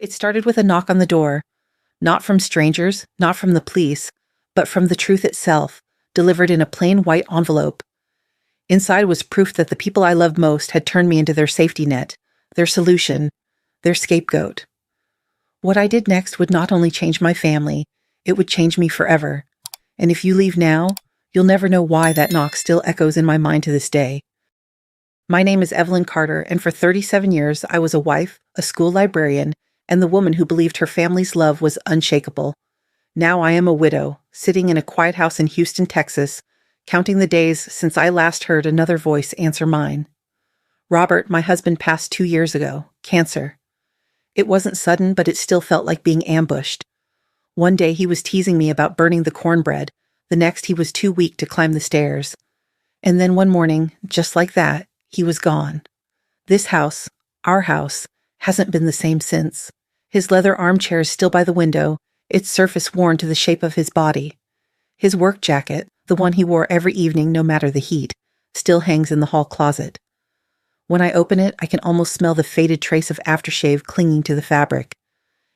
It started with a knock on the door, not from strangers, not from the police, but from the truth itself, delivered in a plain white envelope. Inside was proof that the people I loved most had turned me into their safety net, their solution, their scapegoat. What I did next would not only change my family, it would change me forever. And if you leave now, you'll never know why that knock still echoes in my mind to this day. My name is Evelyn Carter, and for 37 years I was a wife, a school librarian, and the woman who believed her family's love was unshakable. Now I am a widow, sitting in a quiet house in Houston, Texas, counting the days since I last heard another voice answer mine. Robert, my husband, passed 2 years ago, cancer. It wasn't sudden, but it still felt like being ambushed. One day he was teasing me about burning the cornbread. The next he was too weak to climb the stairs. And then one morning, just like that, he was gone. This house, our house, hasn't been the same since. His leather armchair is still by the window, its surface worn to the shape of his body. His work jacket, the one he wore every evening no matter the heat, still hangs in the hall closet. When I open it, I can almost smell the faded trace of aftershave clinging to the fabric.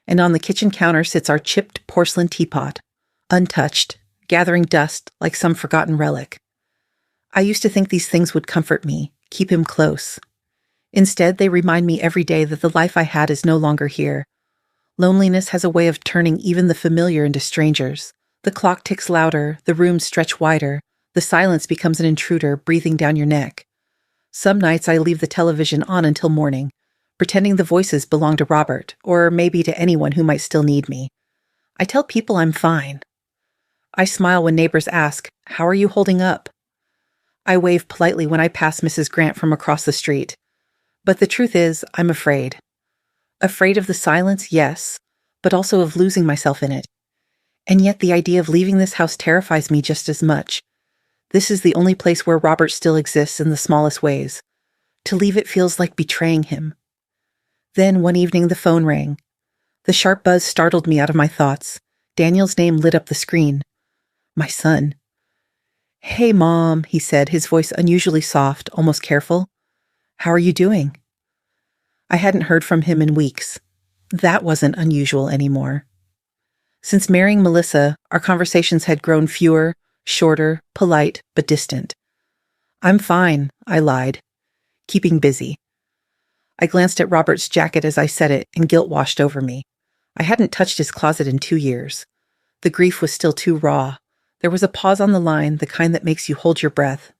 And on the kitchen counter sits our chipped porcelain teapot, untouched, gathering dust like some forgotten relic. I used to think these things would comfort me, keep him close. Instead, they remind me every day that the life I had is no longer here. Loneliness has a way of turning even the familiar into strangers. The clock ticks louder, the rooms stretch wider, the silence becomes an intruder breathing down your neck. Some nights I leave the television on until morning, pretending the voices belong to Robert, or maybe to anyone who might still need me. I tell people I'm fine. I smile when neighbors ask, "How are you holding up?" I wave politely when I pass Mrs. Grant from across the street. But the truth is, I'm afraid. Afraid of the silence, yes, but also of losing myself in it. And yet the idea of leaving this house terrifies me just as much. This is the only place where Robert still exists in the smallest ways. To leave it feels like betraying him. Then one evening the phone rang. The sharp buzz startled me out of my thoughts. Daniel's name lit up the screen. My son. "Hey, Mom," he said, his voice unusually soft, almost careful. "How are you doing?" I hadn't heard from him in weeks. That wasn't unusual anymore. Since marrying Melissa, our conversations had grown fewer, shorter, polite, but distant. "I'm fine," I lied, keeping busy. I glanced at Robert's jacket as I said it, and guilt washed over me. I hadn't touched his closet in 2 years. The grief was still too raw. There was a pause on the line, the kind that makes you hold your breath.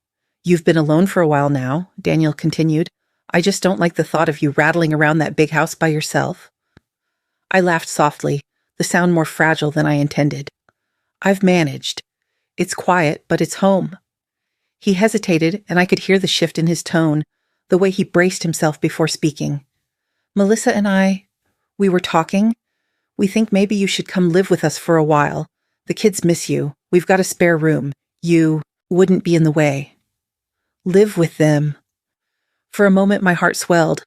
"You've been alone for a while now," Daniel continued. "I just don't like the thought of you rattling around that big house by yourself." I laughed softly, the sound more fragile than I intended. "I've managed. It's quiet, but it's home." He hesitated, and I could hear the shift in his tone, the way he braced himself before speaking. "Melissa and we were talking. We think maybe you should come live with us for a while. The kids miss you. We've got a spare room. You wouldn't be in the way." Live with them. For a moment my heart swelled.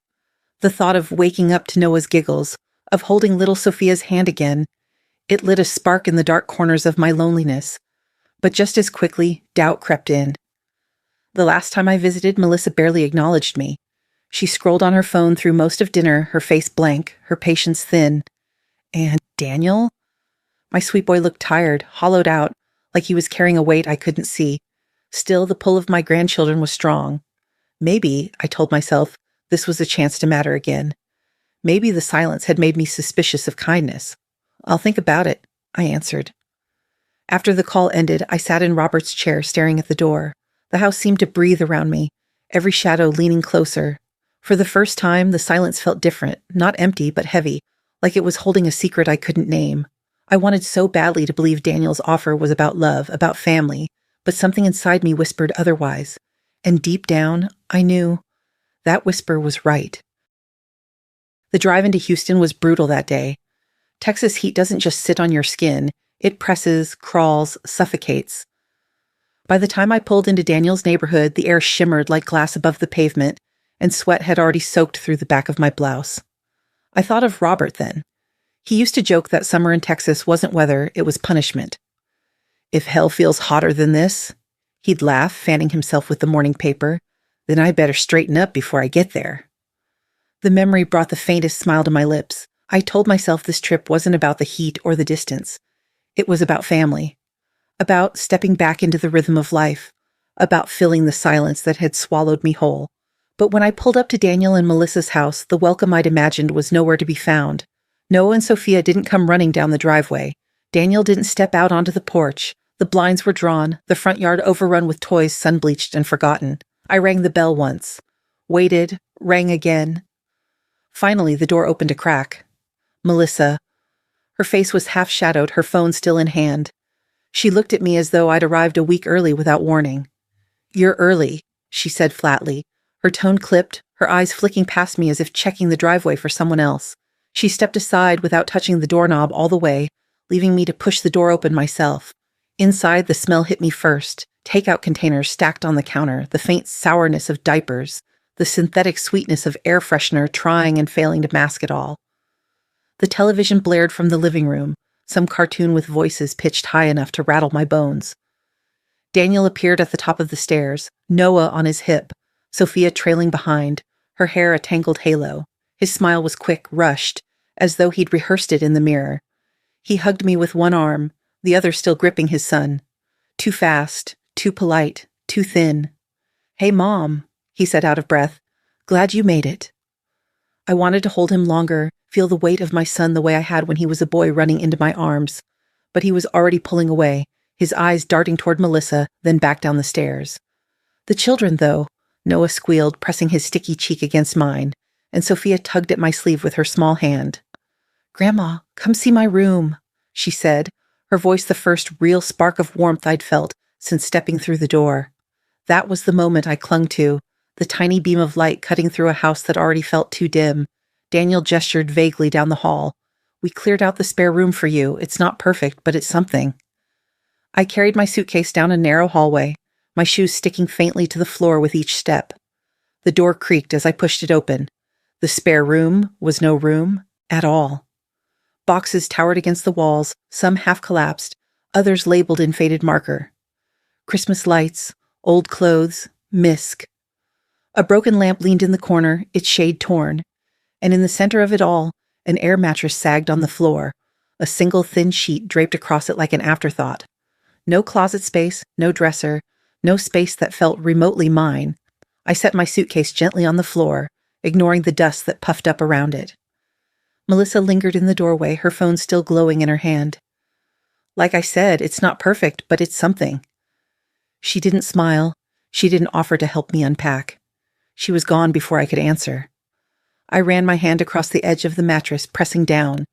The thought of waking up to Noah's giggles, of holding little Sophia's hand again, it lit a spark in the dark corners of my loneliness. But just as quickly, doubt crept in. The last time I visited, Melissa barely acknowledged me. She scrolled on her phone through most of dinner, her face blank, her patience thin. And Daniel? My sweet boy looked tired, hollowed out, like he was carrying a weight I couldn't see. Still, the pull of my grandchildren was strong. Maybe, I told myself, this was a chance to matter again. Maybe the silence had made me suspicious of kindness. "I'll think about it," I answered. After the call ended, I sat in Robert's chair staring at the door. The house seemed to breathe around me, every shadow leaning closer. For the first time, the silence felt different, not empty, but heavy, like it was holding a secret I couldn't name. I wanted so badly to believe Daniel's offer was about love, about family, but something inside me whispered otherwise. And deep down, I knew that whisper was right. The drive into Houston was brutal that day. Texas heat doesn't just sit on your skin. It presses, crawls, suffocates. By the time I pulled into Daniel's neighborhood, the air shimmered like glass above the pavement, and sweat had already soaked through the back of my blouse. I thought of Robert then. He used to joke that summer in Texas wasn't weather, it was punishment. "If hell feels hotter than this," he'd laugh, fanning himself with the morning paper, "then I better straighten up before I get there." The memory brought the faintest smile to my lips. I told myself this trip wasn't about the heat or the distance. It was about family, about stepping back into the rhythm of life, about filling the silence that had swallowed me whole. But when I pulled up to Daniel and Melissa's house, the welcome I'd imagined was nowhere to be found. Noah and Sophia didn't come running down the driveway. Daniel didn't step out onto the porch. The blinds were drawn, the front yard overrun with toys sun-bleached and forgotten. I rang the bell once, waited, rang again. Finally, the door opened a crack. Melissa. Her face was half-shadowed, her phone still in hand. She looked at me as though I'd arrived a week early without warning. "You're early," she said flatly. Her tone clipped, her eyes flicking past me as if checking the driveway for someone else. She stepped aside without touching the doorknob all the way, leaving me to push the door open myself. Inside, the smell hit me first. Takeout containers stacked on the counter, the faint sourness of diapers, the synthetic sweetness of air freshener trying and failing to mask it all. The television blared from the living room, some cartoon with voices pitched high enough to rattle my bones. Daniel appeared at the top of the stairs, Noah on his hip, Sophia trailing behind, her hair a tangled halo. His smile was quick, rushed, as though he'd rehearsed it in the mirror. He hugged me with one arm, the other still gripping his son. Too fast, too polite, too thin. "Hey, Mom," he said out of breath. "Glad you made it." I wanted to hold him longer, feel the weight of my son the way I had when he was a boy running into my arms. But he was already pulling away, his eyes darting toward Melissa, then back down the stairs. "The children, though," Noah squealed, pressing his sticky cheek against mine, and Sophia tugged at my sleeve with her small hand. "Grandma, come see my room," she said, her voice the first real spark of warmth I'd felt since stepping through the door. That was the moment I clung to, the tiny beam of light cutting through a house that already felt too dim. Daniel gestured vaguely down the hall. "We cleared out the spare room for you. It's not perfect, but it's something." I carried my suitcase down a narrow hallway, my shoes sticking faintly to the floor with each step. The door creaked as I pushed it open. The spare room was no room at all. Boxes towered against the walls, some half collapsed, others labeled in faded marker. Christmas lights, old clothes, misc. A broken lamp leaned in the corner, its shade torn, and in the center of it all, an air mattress sagged on the floor, a single thin sheet draped across it like an afterthought. No closet space, no dresser, no space that felt remotely mine. I set my suitcase gently on the floor, ignoring the dust that puffed up around it. Melissa lingered in the doorway, her phone still glowing in her hand. "Like I said, it's not perfect, but it's something." She didn't smile. She didn't offer to help me unpack. She was gone before I could answer. I ran my hand across the edge of the mattress, pressing down.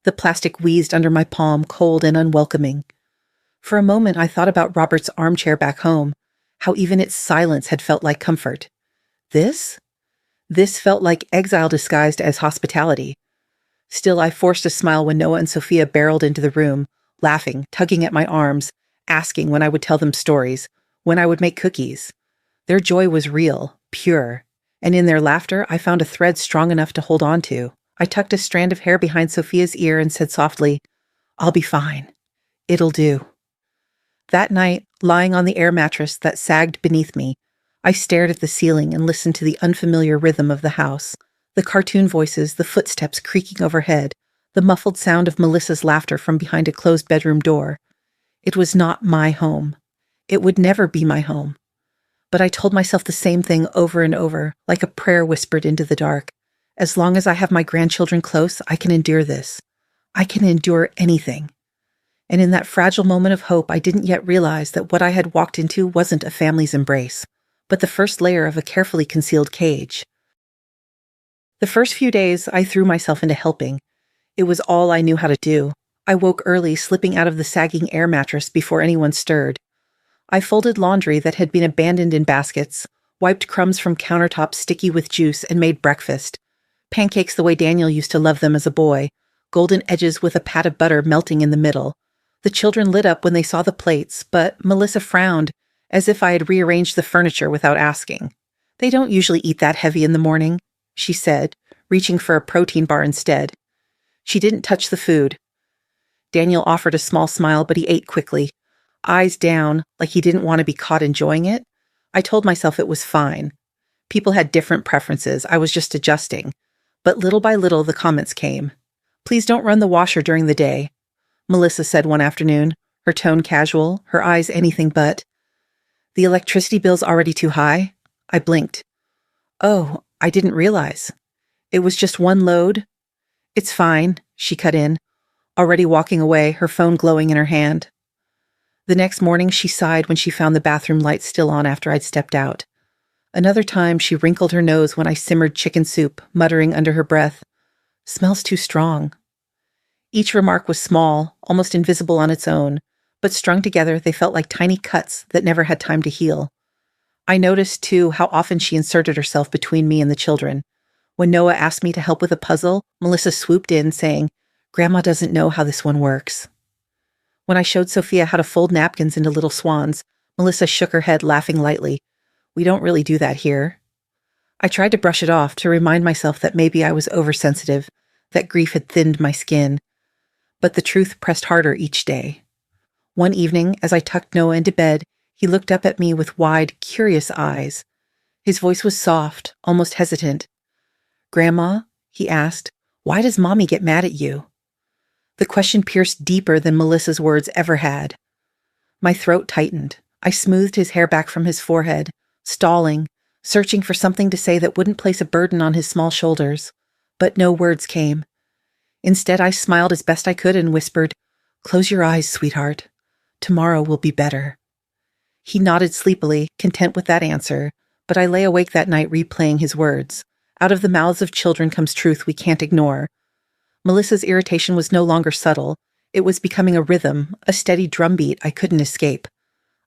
The plastic wheezed under my palm, cold and unwelcoming. For a moment, I thought about Robert's armchair back home, how even its silence had felt like comfort. This? This felt like exile disguised as hospitality. Still, I forced a smile when Noah and Sophia barreled into the room, laughing, tugging at my arms, asking when I would tell them stories, when I would make cookies. Their joy was real, pure, and in their laughter, I found a thread strong enough to hold on to. I tucked a strand of hair behind Sophia's ear and said softly, "I'll be fine. It'll do." That night, lying on the air mattress that sagged beneath me, I stared at the ceiling and listened to the unfamiliar rhythm of the house, the cartoon voices, the footsteps creaking overhead, the muffled sound of Melissa's laughter from behind a closed bedroom door. It was not my home. It would never be my home. But I told myself the same thing over and over, like a prayer whispered into the dark. As long as I have my grandchildren close, I can endure this. I can endure anything. And in that fragile moment of hope, I didn't yet realize that what I had walked into wasn't a family's embrace, but the first layer of a carefully concealed cage. The first few days, I threw myself into helping. It was all I knew how to do. I woke early, slipping out of the sagging air mattress before anyone stirred. I folded laundry that had been abandoned in baskets, wiped crumbs from countertops sticky with juice, and made breakfast. Pancakes the way Daniel used to love them as a boy, golden edges with a pat of butter melting in the middle. The children lit up when they saw the plates, but Melissa frowned, as if I had rearranged the furniture without asking. "They don't usually eat that heavy in the morning," she said, reaching for a protein bar instead. She didn't touch the food. Daniel offered a small smile, but he ate quickly, eyes down, like he didn't want to be caught enjoying it. I told myself it was fine. People had different preferences, I was just adjusting. But little by little, the comments came. Please don't run the washer during the day, Melissa said one afternoon, her tone casual, her eyes anything but. The electricity bill's already too high? I blinked. Oh, I didn't realize. It was just one load? It's fine, she cut in, already walking away, her phone glowing in her hand. The next morning she sighed when she found the bathroom light still on after I'd stepped out. Another time she wrinkled her nose when I simmered chicken soup, muttering under her breath, "Smells too strong." Each remark was small, almost invisible on its own, but strung together they felt like tiny cuts that never had time to heal. I noticed, too, how often she inserted herself between me and the children. When Noah asked me to help with a puzzle, Melissa swooped in, saying, "Grandma doesn't know how this one works." When I showed Sophia how to fold napkins into little swans, Melissa shook her head, laughing lightly. "We don't really do that here." I tried to brush it off, to remind myself that maybe I was oversensitive, that grief had thinned my skin. But the truth pressed harder each day. One evening, as I tucked Noah into bed, he looked up at me with wide, curious eyes. His voice was soft, almost hesitant. "Grandma," he asked, "why does Mommy get mad at you?" The question pierced deeper than Melissa's words ever had. My throat tightened. I smoothed his hair back from his forehead, stalling, searching for something to say that wouldn't place a burden on his small shoulders. But no words came. Instead, I smiled as best I could and whispered, "Close your eyes, sweetheart. Tomorrow will be better." He nodded sleepily, content with that answer, but I lay awake that night replaying his words. Out of the mouths of children comes truth we can't ignore. Melissa's irritation was no longer subtle. It was becoming a rhythm, a steady drumbeat I couldn't escape.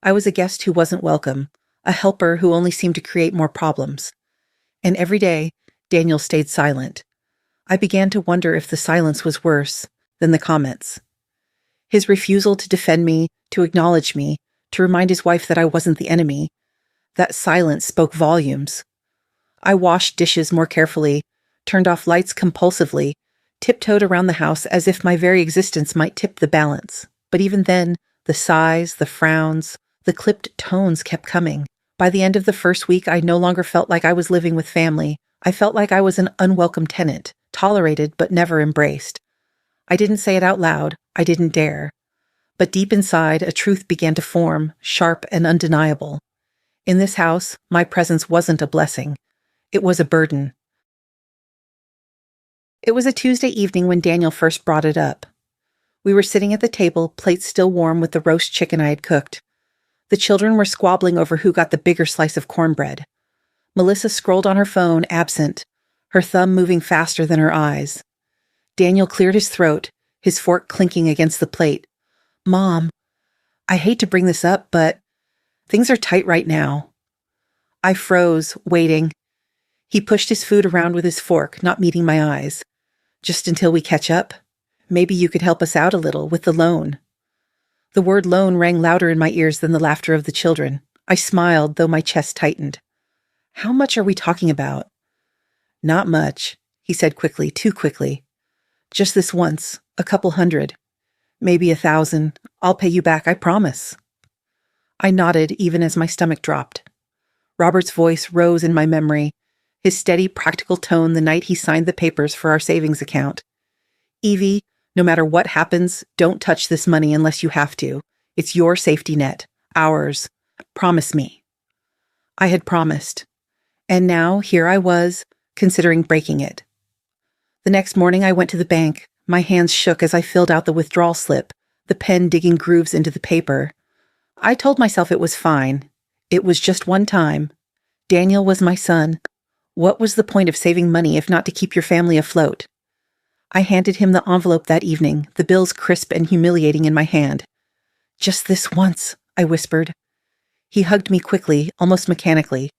I was a guest who wasn't welcome, a helper who only seemed to create more problems. And every day, Daniel stayed silent. I began to wonder if the silence was worse than the comments. His refusal to defend me, to acknowledge me, to remind his wife that I wasn't the enemy, that silence spoke volumes. I washed dishes more carefully, turned off lights compulsively, tiptoed around the house as if my very existence might tip the balance. But even then, the sighs, the frowns, the clipped tones kept coming. By the end of the first week, I no longer felt like I was living with family. I felt like I was an unwelcome tenant, tolerated but never embraced. I didn't say it out loud. I didn't dare. But deep inside, a truth began to form, sharp and undeniable. In this house, my presence wasn't a blessing. It was a burden. It was a Tuesday evening when Daniel first brought it up. We were sitting at the table, plates still warm with the roast chicken I had cooked. The children were squabbling over who got the bigger slice of cornbread. Melissa scrolled on her phone, absent, her thumb moving faster than her eyes. Daniel cleared his throat, his fork clinking against the plate. "Mom, I hate to bring this up, but things are tight right now." I froze, waiting. He pushed his food around with his fork, not meeting my eyes. "Just until we catch up? Maybe you could help us out a little with the loan." The word loan rang louder in my ears than the laughter of the children. I smiled, though my chest tightened. "How much are we talking about?" "Not much," he said quickly, too quickly. "Just this once, a couple hundred. Maybe 1,000. I'll pay you back, I promise." I nodded even as my stomach dropped. Robert's voice rose in my memory, his steady, practical tone the night he signed the papers for our savings account. "Evie, no matter what happens, don't touch this money unless you have to. It's your safety net. Ours. Promise me." I had promised. And now, here I was, considering breaking it. The next morning I went to the bank. My hands shook as I filled out the withdrawal slip, the pen digging grooves into the paper. I told myself it was fine. It was just one time. Daniel was my son. What was the point of saving money if not to keep your family afloat? I handed him the envelope that evening, the bills crisp and humiliating in my hand. "Just this once," I whispered. He hugged me quickly, almost mechanically.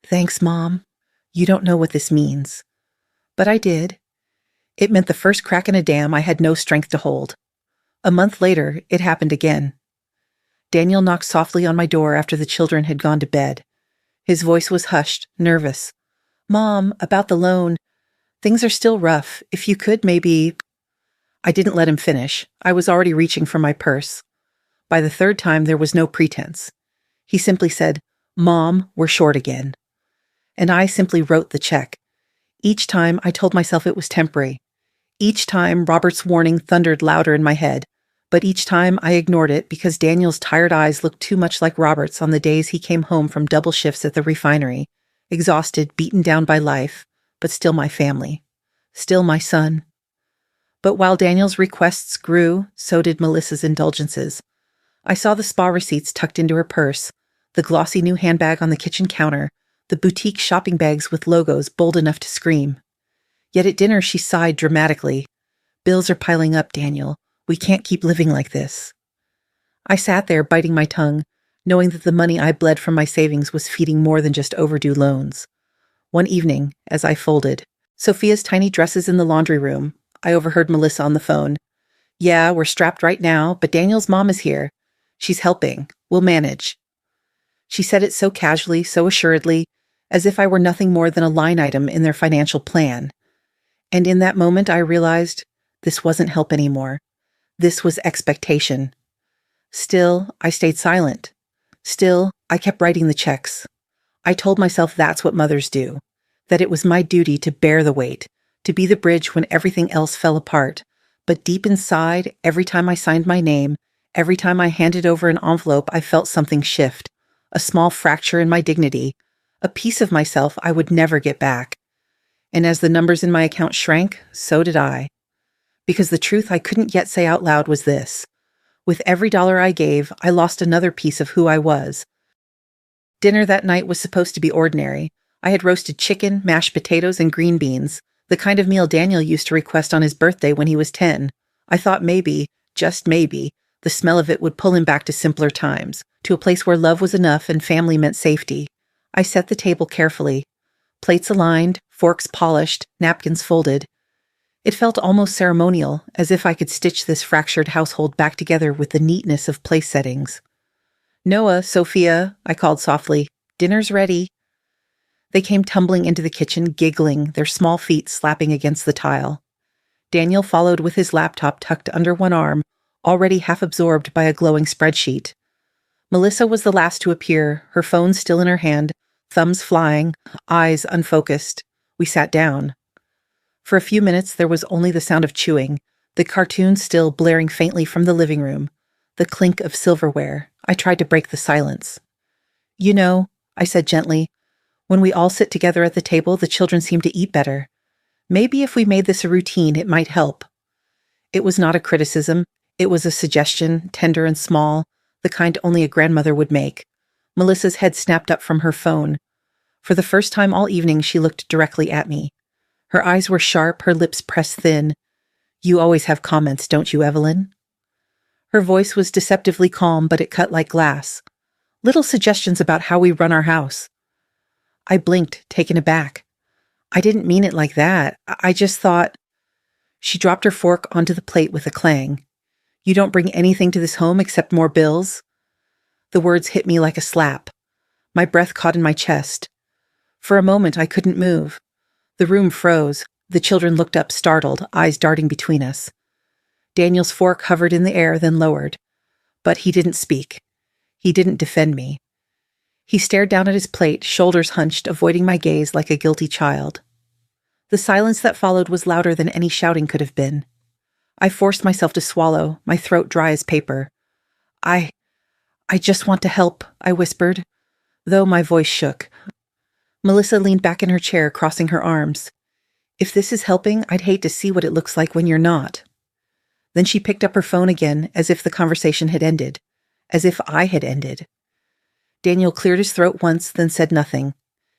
"Thanks, Mom. You don't know what this means." But I did. It meant the first crack in a dam I had no strength to hold. A month later, it happened again. Daniel knocked softly on my door after the children had gone to bed. His voice was hushed, nervous. "Mom, about the loan. Things are still rough. If you could maybe—" I didn't let him finish. I was already reaching for my purse. By the third time, there was no pretense. He simply said, "Mom, we're short again." And I simply wrote the check. Each time, I told myself it was temporary. Each time, Robert's warning thundered louder in my head, but each time I ignored it because Daniel's tired eyes looked too much like Robert's on the days he came home from double shifts at the refinery, exhausted, beaten down by life, but still my family. Still my son. But while Daniel's requests grew, so did Melissa's indulgences. I saw the spa receipts tucked into her purse, the glossy new handbag on the kitchen counter, the boutique shopping bags with logos bold enough to scream. Yet at dinner she sighed dramatically. Bills are piling up, Daniel. We can't keep living like this. I sat there biting my tongue, knowing that the money I bled from my savings was feeding more than just overdue loans. One evening, as I folded Sophia's tiny dresses in the laundry room, I overheard Melissa on the phone. Yeah, we're strapped right now, but Daniel's mom is here. She's helping. We'll manage. She said it so casually, so assuredly, as if I were nothing more than a line item in their financial plan. And in that moment I realized this wasn't help anymore. This was expectation. Still, I stayed silent. Still, I kept writing the checks. I told myself that's what mothers do, that it was my duty to bear the weight, to be the bridge when everything else fell apart. But deep inside, every time I signed my name, every time I handed over an envelope, I felt something shift, a small fracture in my dignity, a piece of myself I would never get back. And as the numbers in my account shrank, so did I. Because the truth I couldn't yet say out loud was this. With every dollar I gave, I lost another piece of who I was. Dinner that night was supposed to be ordinary. I had roasted chicken, mashed potatoes, and green beans, the kind of meal Daniel used to request on his birthday when he was 10. I thought maybe, just maybe, the smell of it would pull him back to simpler times, to a place where love was enough and family meant safety. I set the table carefully. Plates aligned, forks polished, napkins folded. It felt almost ceremonial, as if I could stitch this fractured household back together with the neatness of place settings. Noah, Sophia, I called softly, dinner's ready. They came tumbling into the kitchen, giggling, their small feet slapping against the tile. Daniel followed with his laptop tucked under one arm, already half absorbed by a glowing spreadsheet. Melissa was the last to appear, her phone still in her hand, thumbs flying, eyes unfocused. We sat down. For a few minutes there was only the sound of chewing, the cartoon still blaring faintly from the living room, the clink of silverware. I tried to break the silence. You know, I said gently, when we all sit together at the table, the children seem to eat better. Maybe if we made this a routine, it might help. It was not a criticism. It was a suggestion, tender and small, the kind only a grandmother would make. Melissa's head snapped up from her phone. For the first time all evening, she looked directly at me. Her eyes were sharp, her lips pressed thin. You always have comments, don't you, Evelyn? Her voice was deceptively calm, but it cut like glass. Little suggestions about how we run our house. I blinked, taken aback. I didn't mean it like that. I just thought... She dropped her fork onto the plate with a clang. You don't bring anything to this home except more bills? The words hit me like a slap. My breath caught in my chest. For a moment, I couldn't move. The room froze. The children looked up startled, eyes darting between us. Daniel's fork hovered in the air, then lowered. But he didn't speak. He didn't defend me. He stared down at his plate, shoulders hunched, avoiding my gaze like a guilty child. The silence that followed was louder than any shouting could have been. I forced myself to swallow, my throat dry as paper. I just want to help, I whispered, though my voice shook. Melissa leaned back in her chair, crossing her arms. If this is helping, I'd hate to see what it looks like when you're not. Then she picked up her phone again, as if the conversation had ended, as if I had ended. Daniel cleared his throat once, then said nothing.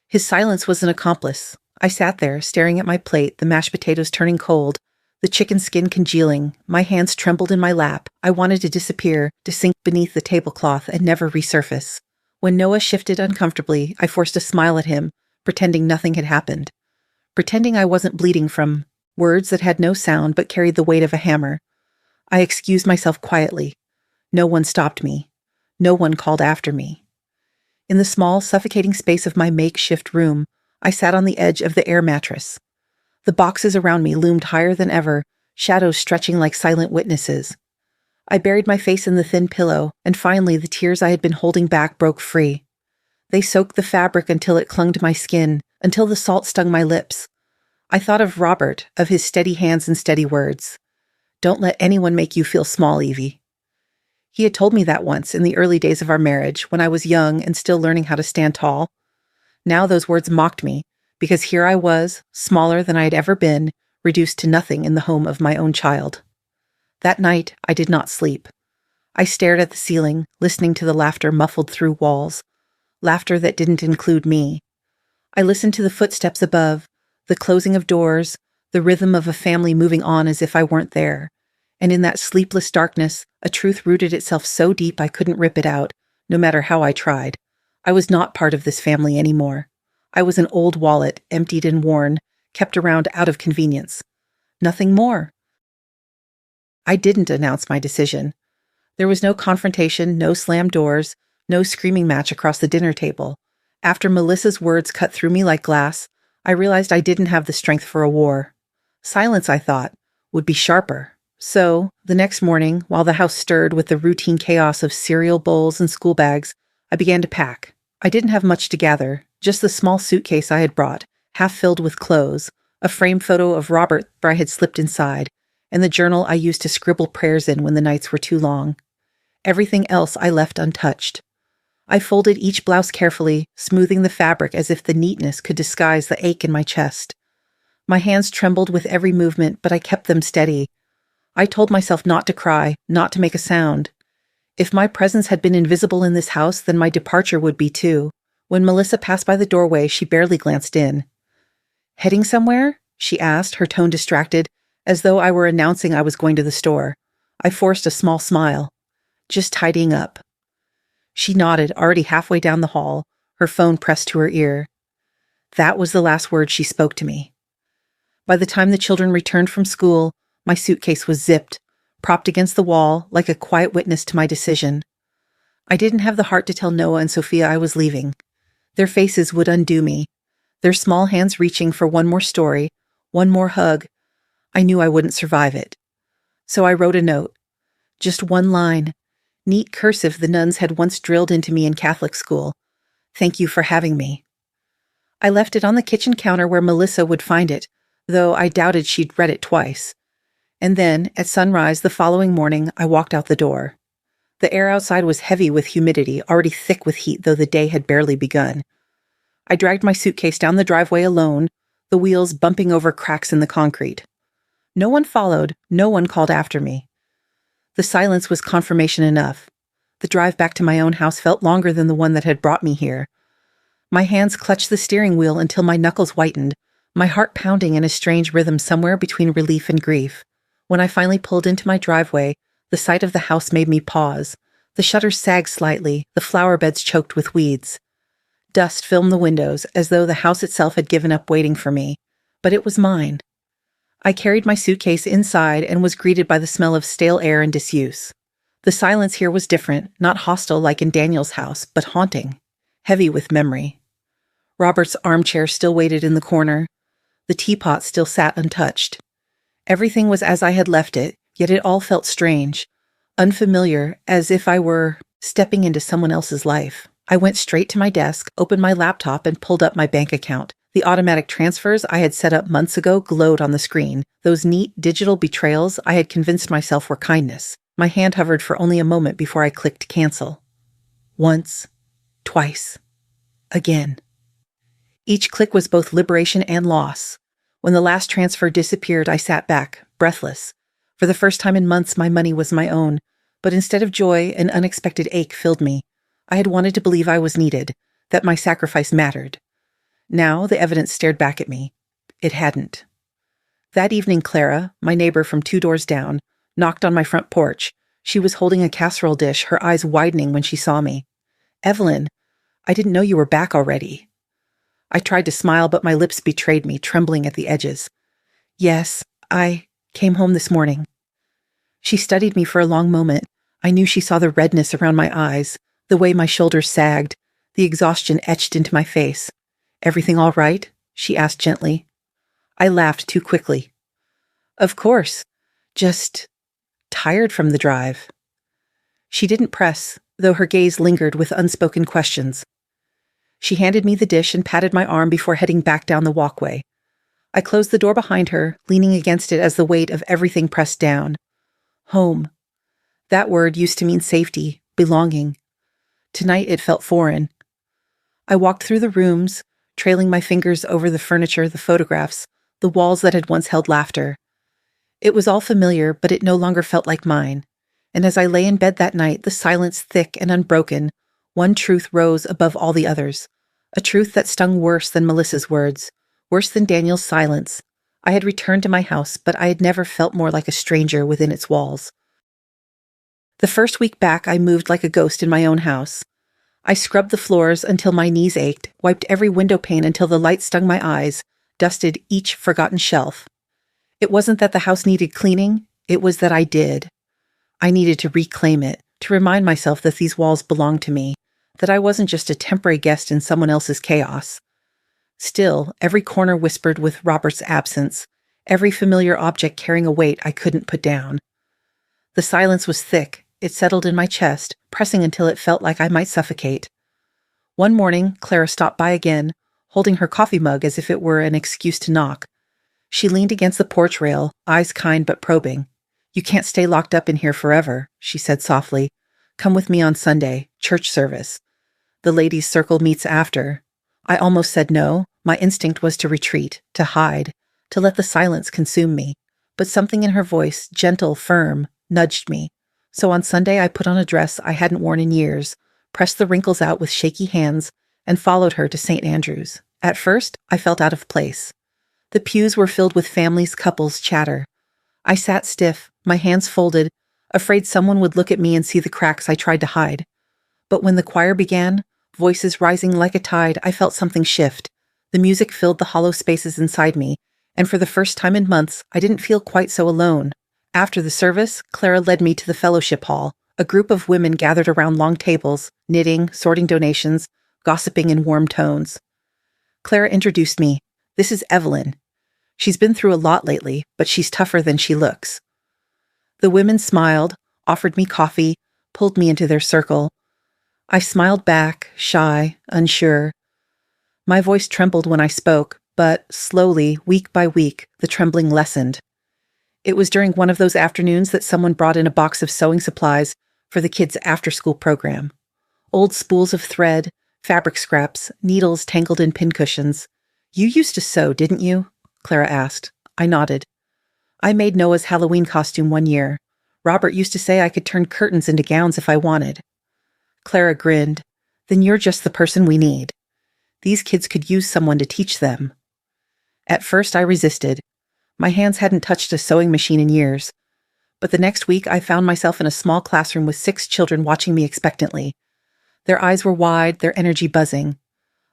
His silence was an accomplice. I sat there, staring at my plate, the mashed potatoes turning cold, the chicken skin congealing. My hands trembled in my lap. I wanted to disappear, to sink beneath the tablecloth and never resurface. When Noah shifted uncomfortably, I forced a smile at him, pretending nothing had happened. Pretending I wasn't bleeding from words that had no sound but carried the weight of a hammer. I excused myself quietly. No one stopped me. No one called after me. In the small, suffocating space of my makeshift room, I sat on the edge of the air mattress. The boxes around me loomed higher than ever, shadows stretching like silent witnesses. I buried my face in the thin pillow, and finally the tears I had been holding back broke free. They soaked the fabric until it clung to my skin, until the salt stung my lips. I thought of Robert, of his steady hands and steady words. Don't let anyone make you feel small, Evie. He had told me that once in the early days of our marriage, when I was young and still learning how to stand tall. Now those words mocked me, because here I was, smaller than I had ever been, reduced to nothing in the home of my own child. That night, I did not sleep. I stared at the ceiling, listening to the laughter muffled through walls, laughter that didn't include me. I listened to the footsteps above, the closing of doors, the rhythm of a family moving on as if I weren't there. And in that sleepless darkness, a truth rooted itself so deep I couldn't rip it out, no matter how I tried. I was not part of this family anymore. I was an old wallet, emptied and worn, kept around out of convenience. Nothing more. I didn't announce my decision. There was no confrontation, no slammed doors, no screaming match across the dinner table. After Melissa's words cut through me like glass, I realized I didn't have the strength for a war. Silence, I thought, would be sharper. So, the next morning, while the house stirred with the routine chaos of cereal bowls and school bags, I began to pack. I didn't have much to gather, just the small suitcase I had brought, half filled with clothes, a framed photo of Robert where I had slipped inside, and the journal I used to scribble prayers in when the nights were too long. Everything else I left untouched. I folded each blouse carefully, smoothing the fabric as if the neatness could disguise the ache in my chest. My hands trembled with every movement, but I kept them steady. I told myself not to cry, not to make a sound. If my presence had been invisible in this house, then my departure would be too. When Melissa passed by the doorway, she barely glanced in. "Heading somewhere?" she asked, her tone distracted, as though I were announcing I was going to the store. I forced a small smile. "Just tidying up." She nodded, already halfway down the hall, her phone pressed to her ear. That was the last word she spoke to me. By the time the children returned from school, my suitcase was zipped, propped against the wall like a quiet witness to my decision. I didn't have the heart to tell Noah and Sophia I was leaving. Their faces would undo me, their small hands reaching for one more story, one more hug. I knew I wouldn't survive it. So I wrote a note. Just one line. Neat cursive the nuns had once drilled into me in Catholic school. "Thank you for having me." I left it on the kitchen counter where Melissa would find it, though I doubted she'd read it twice. And then, at sunrise the following morning, I walked out the door. The air outside was heavy with humidity, already thick with heat, though the day had barely begun. I dragged my suitcase down the driveway alone, the wheels bumping over cracks in the concrete. No one followed, no one called after me. The silence was confirmation enough. The drive back to my own house felt longer than the one that had brought me here. My hands clutched the steering wheel until my knuckles whitened, my heart pounding in a strange rhythm somewhere between relief and grief. When I finally pulled into my driveway, the sight of the house made me pause. The shutters sagged slightly, the flower beds choked with weeds. Dust filmed the windows, as though the house itself had given up waiting for me. But it was mine. I carried my suitcase inside and was greeted by the smell of stale air and disuse. The silence here was different, not hostile like in Daniel's house, but haunting, heavy with memory. Robert's armchair still waited in the corner. The teapot still sat untouched. Everything was as I had left it, yet it all felt strange, unfamiliar, as if I were stepping into someone else's life. I went straight to my desk, opened my laptop, and pulled up my bank account. The automatic transfers I had set up months ago glowed on the screen. Those neat digital betrayals I had convinced myself were kindness. My hand hovered for only a moment before I clicked cancel. Once, twice, again. Each click was both liberation and loss. When the last transfer disappeared, I sat back, breathless. For the first time in months, my money was my own, but instead of joy, an unexpected ache filled me. I had wanted to believe I was needed, that my sacrifice mattered. Now the evidence stared back at me. It hadn't. That evening, Clara, my neighbor from 2 doors down, knocked on my front porch. She was holding a casserole dish, her eyes widening when she saw me. "Evelyn, I didn't know you were back already." I tried to smile, but my lips betrayed me, trembling at the edges. "Yes, I came home this morning." She studied me for a long moment. I knew she saw the redness around my eyes, the way my shoulders sagged, the exhaustion etched into my face. "Everything all right?" she asked gently. I laughed too quickly. "Of course. Just tired from the drive." She didn't press, though her gaze lingered with unspoken questions. She handed me the dish and patted my arm before heading back down the walkway. I closed the door behind her, leaning against it as the weight of everything pressed down. Home. That word used to mean safety, belonging. Tonight it felt foreign. I walked through the rooms, trailing my fingers over the furniture, the photographs, the walls that had once held laughter. It was all familiar, but it no longer felt like mine. And as I lay in bed that night, the silence thick and unbroken, one truth rose above all the others. A truth that stung worse than Melissa's words, worse than Daniel's silence. I had returned to my house, but I had never felt more like a stranger within its walls. The first week back, I moved like a ghost in my own house. I scrubbed the floors until my knees ached, wiped every window pane until the light stung my eyes, dusted each forgotten shelf. It wasn't that the house needed cleaning, it was that I did. I needed to reclaim it, to remind myself that these walls belonged to me, that I wasn't just a temporary guest in someone else's chaos. Still, every corner whispered with Robert's absence, every familiar object carrying a weight I couldn't put down. The silence was thick. It settled in my chest, pressing until it felt like I might suffocate. One morning, Clara stopped by again, holding her coffee mug as if it were an excuse to knock. She leaned against the porch rail, eyes kind but probing. "You can't stay locked up in here forever," she said softly. "Come with me on Sunday, church service. The ladies' circle meets after." I almost said no. My instinct was to retreat, to hide, to let the silence consume me. But something in her voice, gentle, firm, nudged me. So on Sunday I put on a dress I hadn't worn in years, pressed the wrinkles out with shaky hands, and followed her to St. Andrew's. At first, I felt out of place. The pews were filled with families, couples, chatter. I sat stiff, my hands folded, afraid someone would look at me and see the cracks I tried to hide. But when the choir began, voices rising like a tide, I felt something shift. The music filled the hollow spaces inside me, and for the first time in months, I didn't feel quite so alone. After the service, Clara led me to the fellowship hall. A group of women gathered around long tables, knitting, sorting donations, gossiping in warm tones. Clara introduced me. "This is Evelyn. She's been through a lot lately, but she's tougher than she looks." The women smiled, offered me coffee, pulled me into their circle. I smiled back, shy, unsure. My voice trembled when I spoke, but slowly, week by week, the trembling lessened. It was during one of those afternoons that someone brought in a box of sewing supplies for the kids' after-school program. Old spools of thread, fabric scraps, needles tangled in pincushions. "You used to sew, didn't you?" Clara asked. I nodded. "I made Noah's Halloween costume one year. Robert used to say I could turn curtains into gowns if I wanted." Clara grinned. "Then you're just the person we need. These kids could use someone to teach them." At first I resisted. My hands hadn't touched a sewing machine in years. But the next week I found myself in a small classroom with 6 children watching me expectantly. Their eyes were wide, their energy buzzing.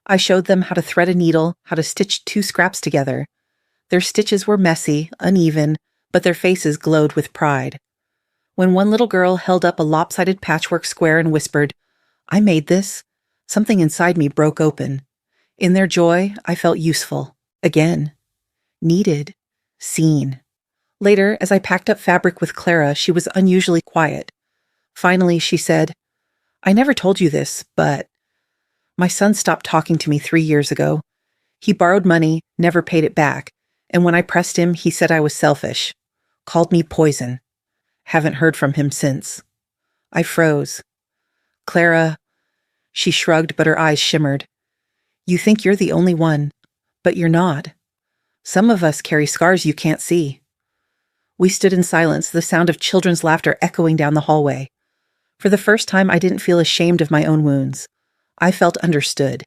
I showed them how to thread a needle, how to stitch 2 scraps together. Their stitches were messy, uneven, but their faces glowed with pride. When one little girl held up a lopsided patchwork square and whispered, "I made this," something inside me broke open. In their joy, I felt useful. Again. Needed. Seen. Later, as I packed up fabric with Clara, she was unusually quiet. Finally, she said, "I never told you this, but my son stopped talking to me 3 years ago. He borrowed money, never paid it back, and when I pressed him, he said I was selfish. Called me poison. Haven't heard from him since." I froze. "Clara," she shrugged, but her eyes shimmered. "You think you're the only one, but you're not. Some of us carry scars you can't see." We stood in silence, the sound of children's laughter echoing down the hallway. For the first time, I didn't feel ashamed of my own wounds. I felt understood.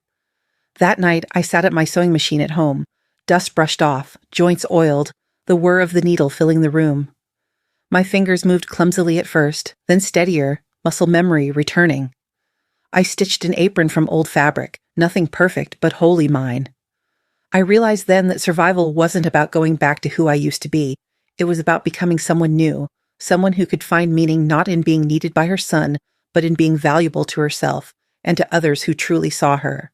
That night, I sat at my sewing machine at home, dust brushed off, joints oiled, the whir of the needle filling the room. My fingers moved clumsily at first, then steadier, muscle memory returning. I stitched an apron from old fabric, nothing perfect, but wholly mine. I realized then that survival wasn't about going back to who I used to be. It was about becoming someone new, someone who could find meaning not in being needed by her son, but in being valuable to herself and to others who truly saw her.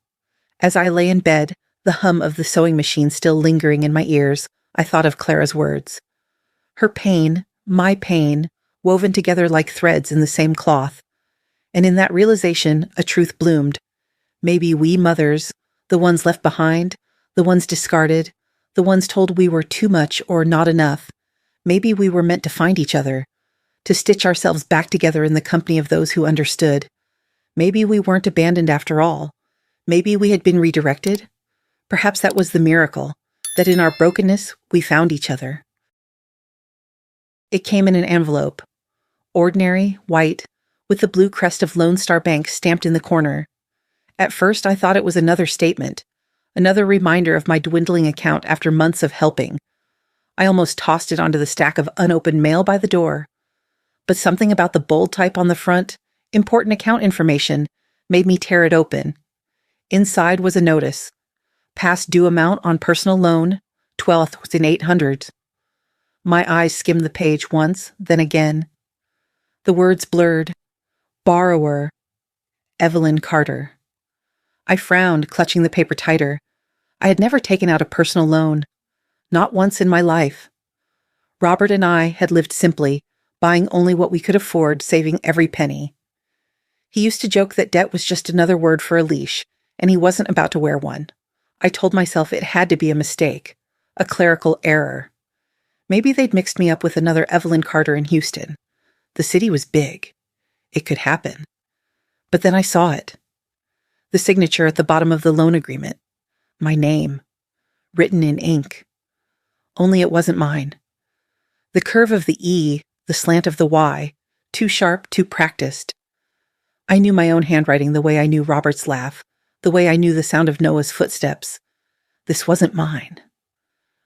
As I lay in bed, the hum of the sewing machine still lingering in my ears, I thought of Clara's words. Her pain, my pain, woven together like threads in the same cloth. And in that realization, a truth bloomed. Maybe we mothers, the ones left behind, the ones discarded, the ones told we were too much or not enough. Maybe we were meant to find each other, to stitch ourselves back together in the company of those who understood. Maybe we weren't abandoned after all. Maybe we had been redirected. Perhaps that was the miracle, that in our brokenness, we found each other. It came in an envelope. Ordinary, white, with the blue crest of Lone Star Bank stamped in the corner. At first, I thought it was another statement, another reminder of my dwindling account after months of helping. I almost tossed it onto the stack of unopened mail by the door. But something about the bold type on the front, important account information, made me tear it open. Inside was a notice. Past due amount on personal loan, 12th was in 800s. My eyes skimmed the page once, then again. The words blurred. Borrower, Evelyn Carter. I frowned, clutching the paper tighter. I had never taken out a personal loan. Not once in my life. Robert and I had lived simply, buying only what we could afford, saving every penny. He used to joke that debt was just another word for a leash, and he wasn't about to wear one. I told myself it had to be a mistake, a clerical error. Maybe they'd mixed me up with another Evelyn Carter in Houston. The city was big. It could happen. But then I saw it. The signature at the bottom of the loan agreement. My name. Written in ink. Only it wasn't mine. The curve of the E, the slant of the Y, too sharp, too practiced. I knew my own handwriting the way I knew Robert's laugh, the way I knew the sound of Noah's footsteps. This wasn't mine.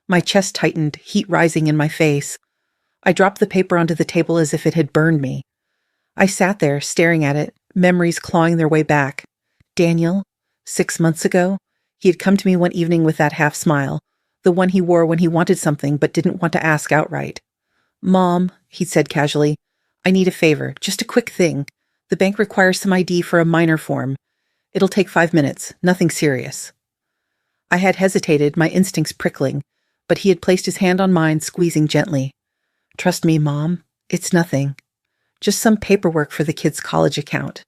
My chest tightened, heat rising in my face. I dropped the paper onto the table as if it had burned me. I sat there, staring at it, memories clawing their way back. Daniel, 6 months ago, he had come to me one evening with that half smile, the one he wore when he wanted something but didn't want to ask outright. "Mom," he said casually, "I need a favor, just a quick thing. The bank requires some ID for a minor form. It'll take 5 minutes, nothing serious." I had hesitated, my instincts prickling, but he had placed his hand on mine, squeezing gently. "Trust me, Mom, it's nothing. Just some paperwork for the kid's college account."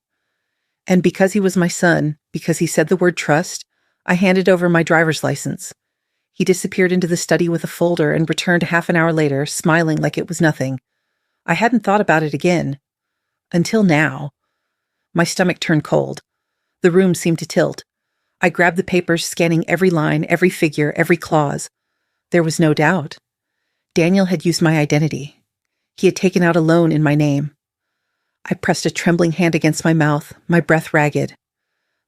And because he was my son, because he said the word trust, I handed over my driver's license. He disappeared into the study with a folder and returned half an hour later, smiling like it was nothing. I hadn't thought about it again. Until now. My stomach turned cold. The room seemed to tilt. I grabbed the papers, scanning every line, every figure, every clause. There was no doubt. Daniel had used my identity. He had taken out a loan in my name. I pressed a trembling hand against my mouth, my breath ragged.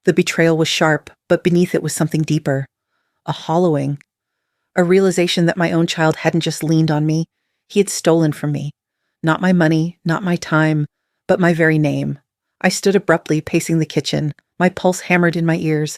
The betrayal was sharp, but beneath it was something deeper. A hollowing. A realization that my own child hadn't just leaned on me, he had stolen from me. Not my money, not my time, but my very name. I stood abruptly, pacing the kitchen, my pulse hammered in my ears.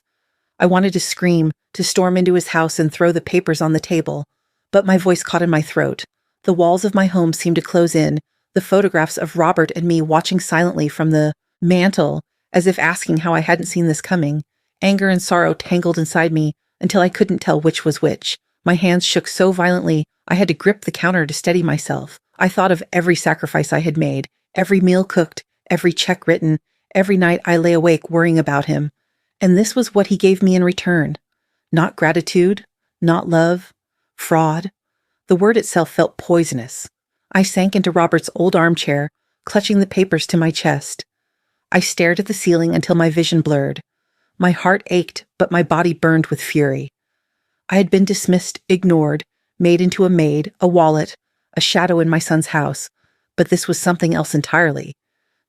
I wanted to scream, to storm into his house and throw the papers on the table, but my voice caught in my throat. The walls of my home seemed to close in, the photographs of Robert and me watching silently from the mantel, as if asking how I hadn't seen this coming. Anger and sorrow tangled inside me until I couldn't tell which was which. My hands shook so violently, I had to grip the counter to steady myself. I thought of every sacrifice I had made, every meal cooked, every check written, every night I lay awake worrying about him. And this was what he gave me in return. Not gratitude, not love, fraud. The word itself felt poisonous. I sank into Robert's old armchair, clutching the papers to my chest. I stared at the ceiling until my vision blurred. My heart ached, but my body burned with fury. I had been dismissed, ignored, made into a maid, a wallet, a shadow in my son's house. But this was something else entirely.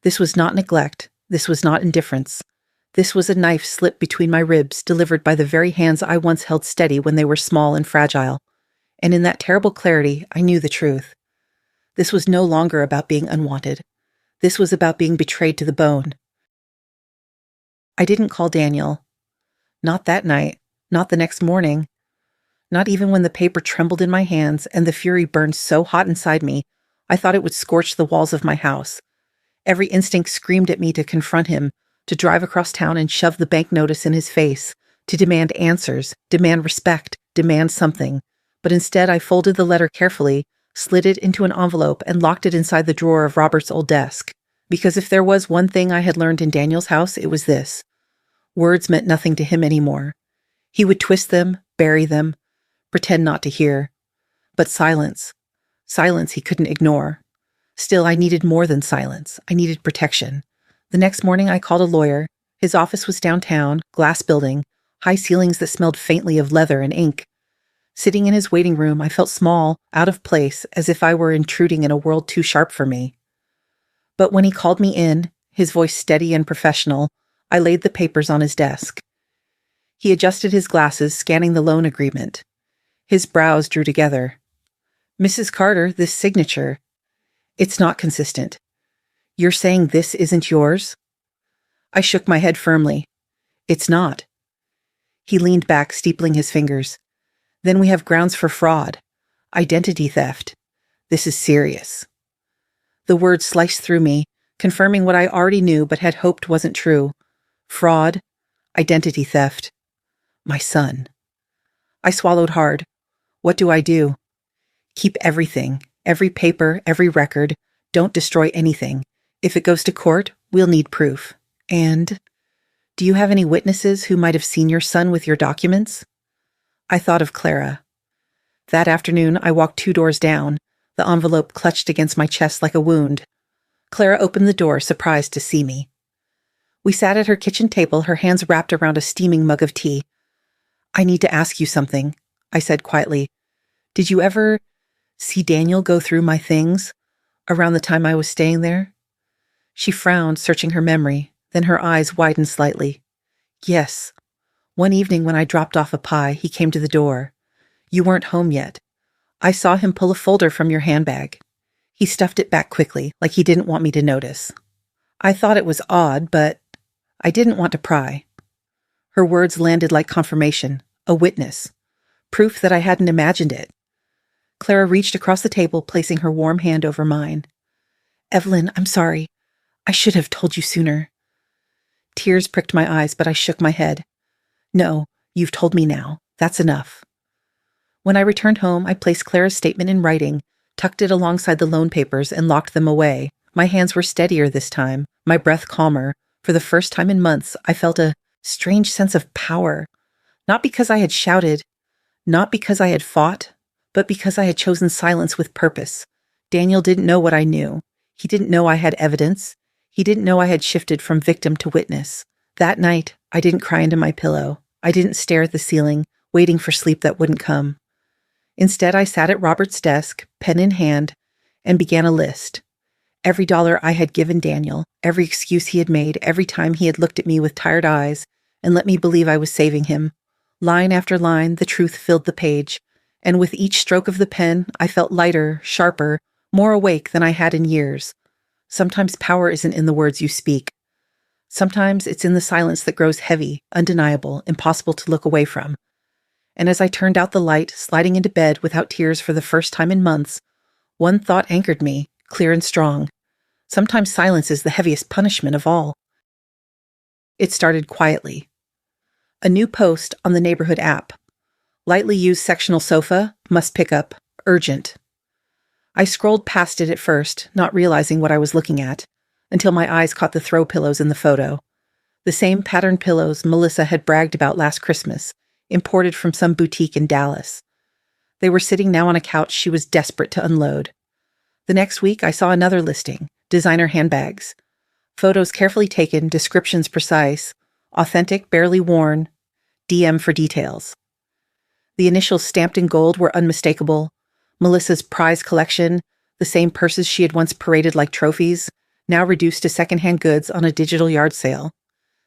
This was not neglect. This was not indifference. This was a knife slipped between my ribs, delivered by the very hands I once held steady when they were small and fragile. And in that terrible clarity, I knew the truth. This was no longer about being unwanted. This was about being betrayed to the bone. I didn't call Daniel. Not that night. Not the next morning. Not even when the paper trembled in my hands and the fury burned so hot inside me, I thought it would scorch the walls of my house. Every instinct screamed at me to confront him, to drive across town and shove the bank notice in his face, to demand answers, demand respect, demand something. But instead I folded the letter carefully, slid it into an envelope, and locked it inside the drawer of Robert's old desk. Because if there was one thing I had learned in Daniel's house, it was this. Words meant nothing to him anymore. He would twist them, bury them, pretend not to hear. But silence. Silence he couldn't ignore. Still, I needed more than silence. I needed protection. The next morning I called a lawyer. His office was downtown, glass building, high ceilings that smelled faintly of leather and ink. Sitting in his waiting room, I felt small, out of place, as if I were intruding in a world too sharp for me. But when he called me in, his voice steady and professional, I laid the papers on his desk. He adjusted his glasses, scanning the loan agreement. His brows drew together. "Mrs. Carter, this signature. It's not consistent. You're saying this isn't yours?" I shook my head firmly. "It's not." He leaned back, steepling his fingers. "Then we have grounds for fraud. Identity theft. This is serious." The words sliced through me, confirming what I already knew but had hoped wasn't true. Fraud. Identity theft. My son. I swallowed hard. What do I do? Keep everything. Every paper, every record. Don't destroy anything. If it goes to court, we'll need proof. And do you have any witnesses who might have seen your son with your documents? I thought of Clara. That afternoon, I walked 2 doors down, the envelope clutched against my chest like a wound. Clara opened the door, surprised to see me. We sat at her kitchen table, her hands wrapped around a steaming mug of tea. "I need to ask you something," I said quietly. "Did you ever see Daniel go through my things around the time I was staying there?" She frowned, searching her memory, then her eyes widened slightly. "Yes. One evening when I dropped off a pie, he came to the door. You weren't home yet. I saw him pull a folder from your handbag. He stuffed it back quickly, like he didn't want me to notice. I thought it was odd, but I didn't want to pry." Her words landed like confirmation, a witness, proof that I hadn't imagined it. Clara reached across the table, placing her warm hand over mine. "Evelyn, I'm sorry. I should have told you sooner." Tears pricked my eyes, but I shook my head. "No, you've told me now. That's enough." When I returned home, I placed Clara's statement in writing, tucked it alongside the loan papers, and locked them away. My hands were steadier this time, my breath calmer. For the first time in months, I felt a strange sense of power. Not because I had shouted, not because I had fought, but because I had chosen silence with purpose. Daniel didn't know what I knew. He didn't know I had evidence. He didn't know I had shifted from victim to witness. That night, I didn't cry into my pillow. I didn't stare at the ceiling, waiting for sleep that wouldn't come. Instead, I sat at Robert's desk, pen in hand, and began a list. Every dollar I had given Daniel, every excuse he had made, every time he had looked at me with tired eyes and let me believe I was saving him. Line after line, the truth filled the page, and with each stroke of the pen, I felt lighter, sharper, more awake than I had in years. Sometimes power isn't in the words you speak. Sometimes it's in the silence that grows heavy, undeniable, impossible to look away from. And as I turned out the light, sliding into bed without tears for the first time in months, one thought anchored me, clear and strong. Sometimes silence is the heaviest punishment of all. It started quietly. A new post on the neighborhood app. Lightly used sectional sofa, must pick up, urgent. I scrolled past it at first, not realizing what I was looking at, until my eyes caught the throw pillows in the photo. The same patterned pillows Melissa had bragged about last Christmas, imported from some boutique in Dallas. They were sitting now on a couch she was desperate to unload. The next week, I saw another listing, designer handbags. Photos carefully taken, descriptions precise, authentic, barely worn, DM for details. The initials stamped in gold were unmistakable. Melissa's prize collection, the same purses she had once paraded like trophies, now reduced to secondhand goods on a digital yard sale.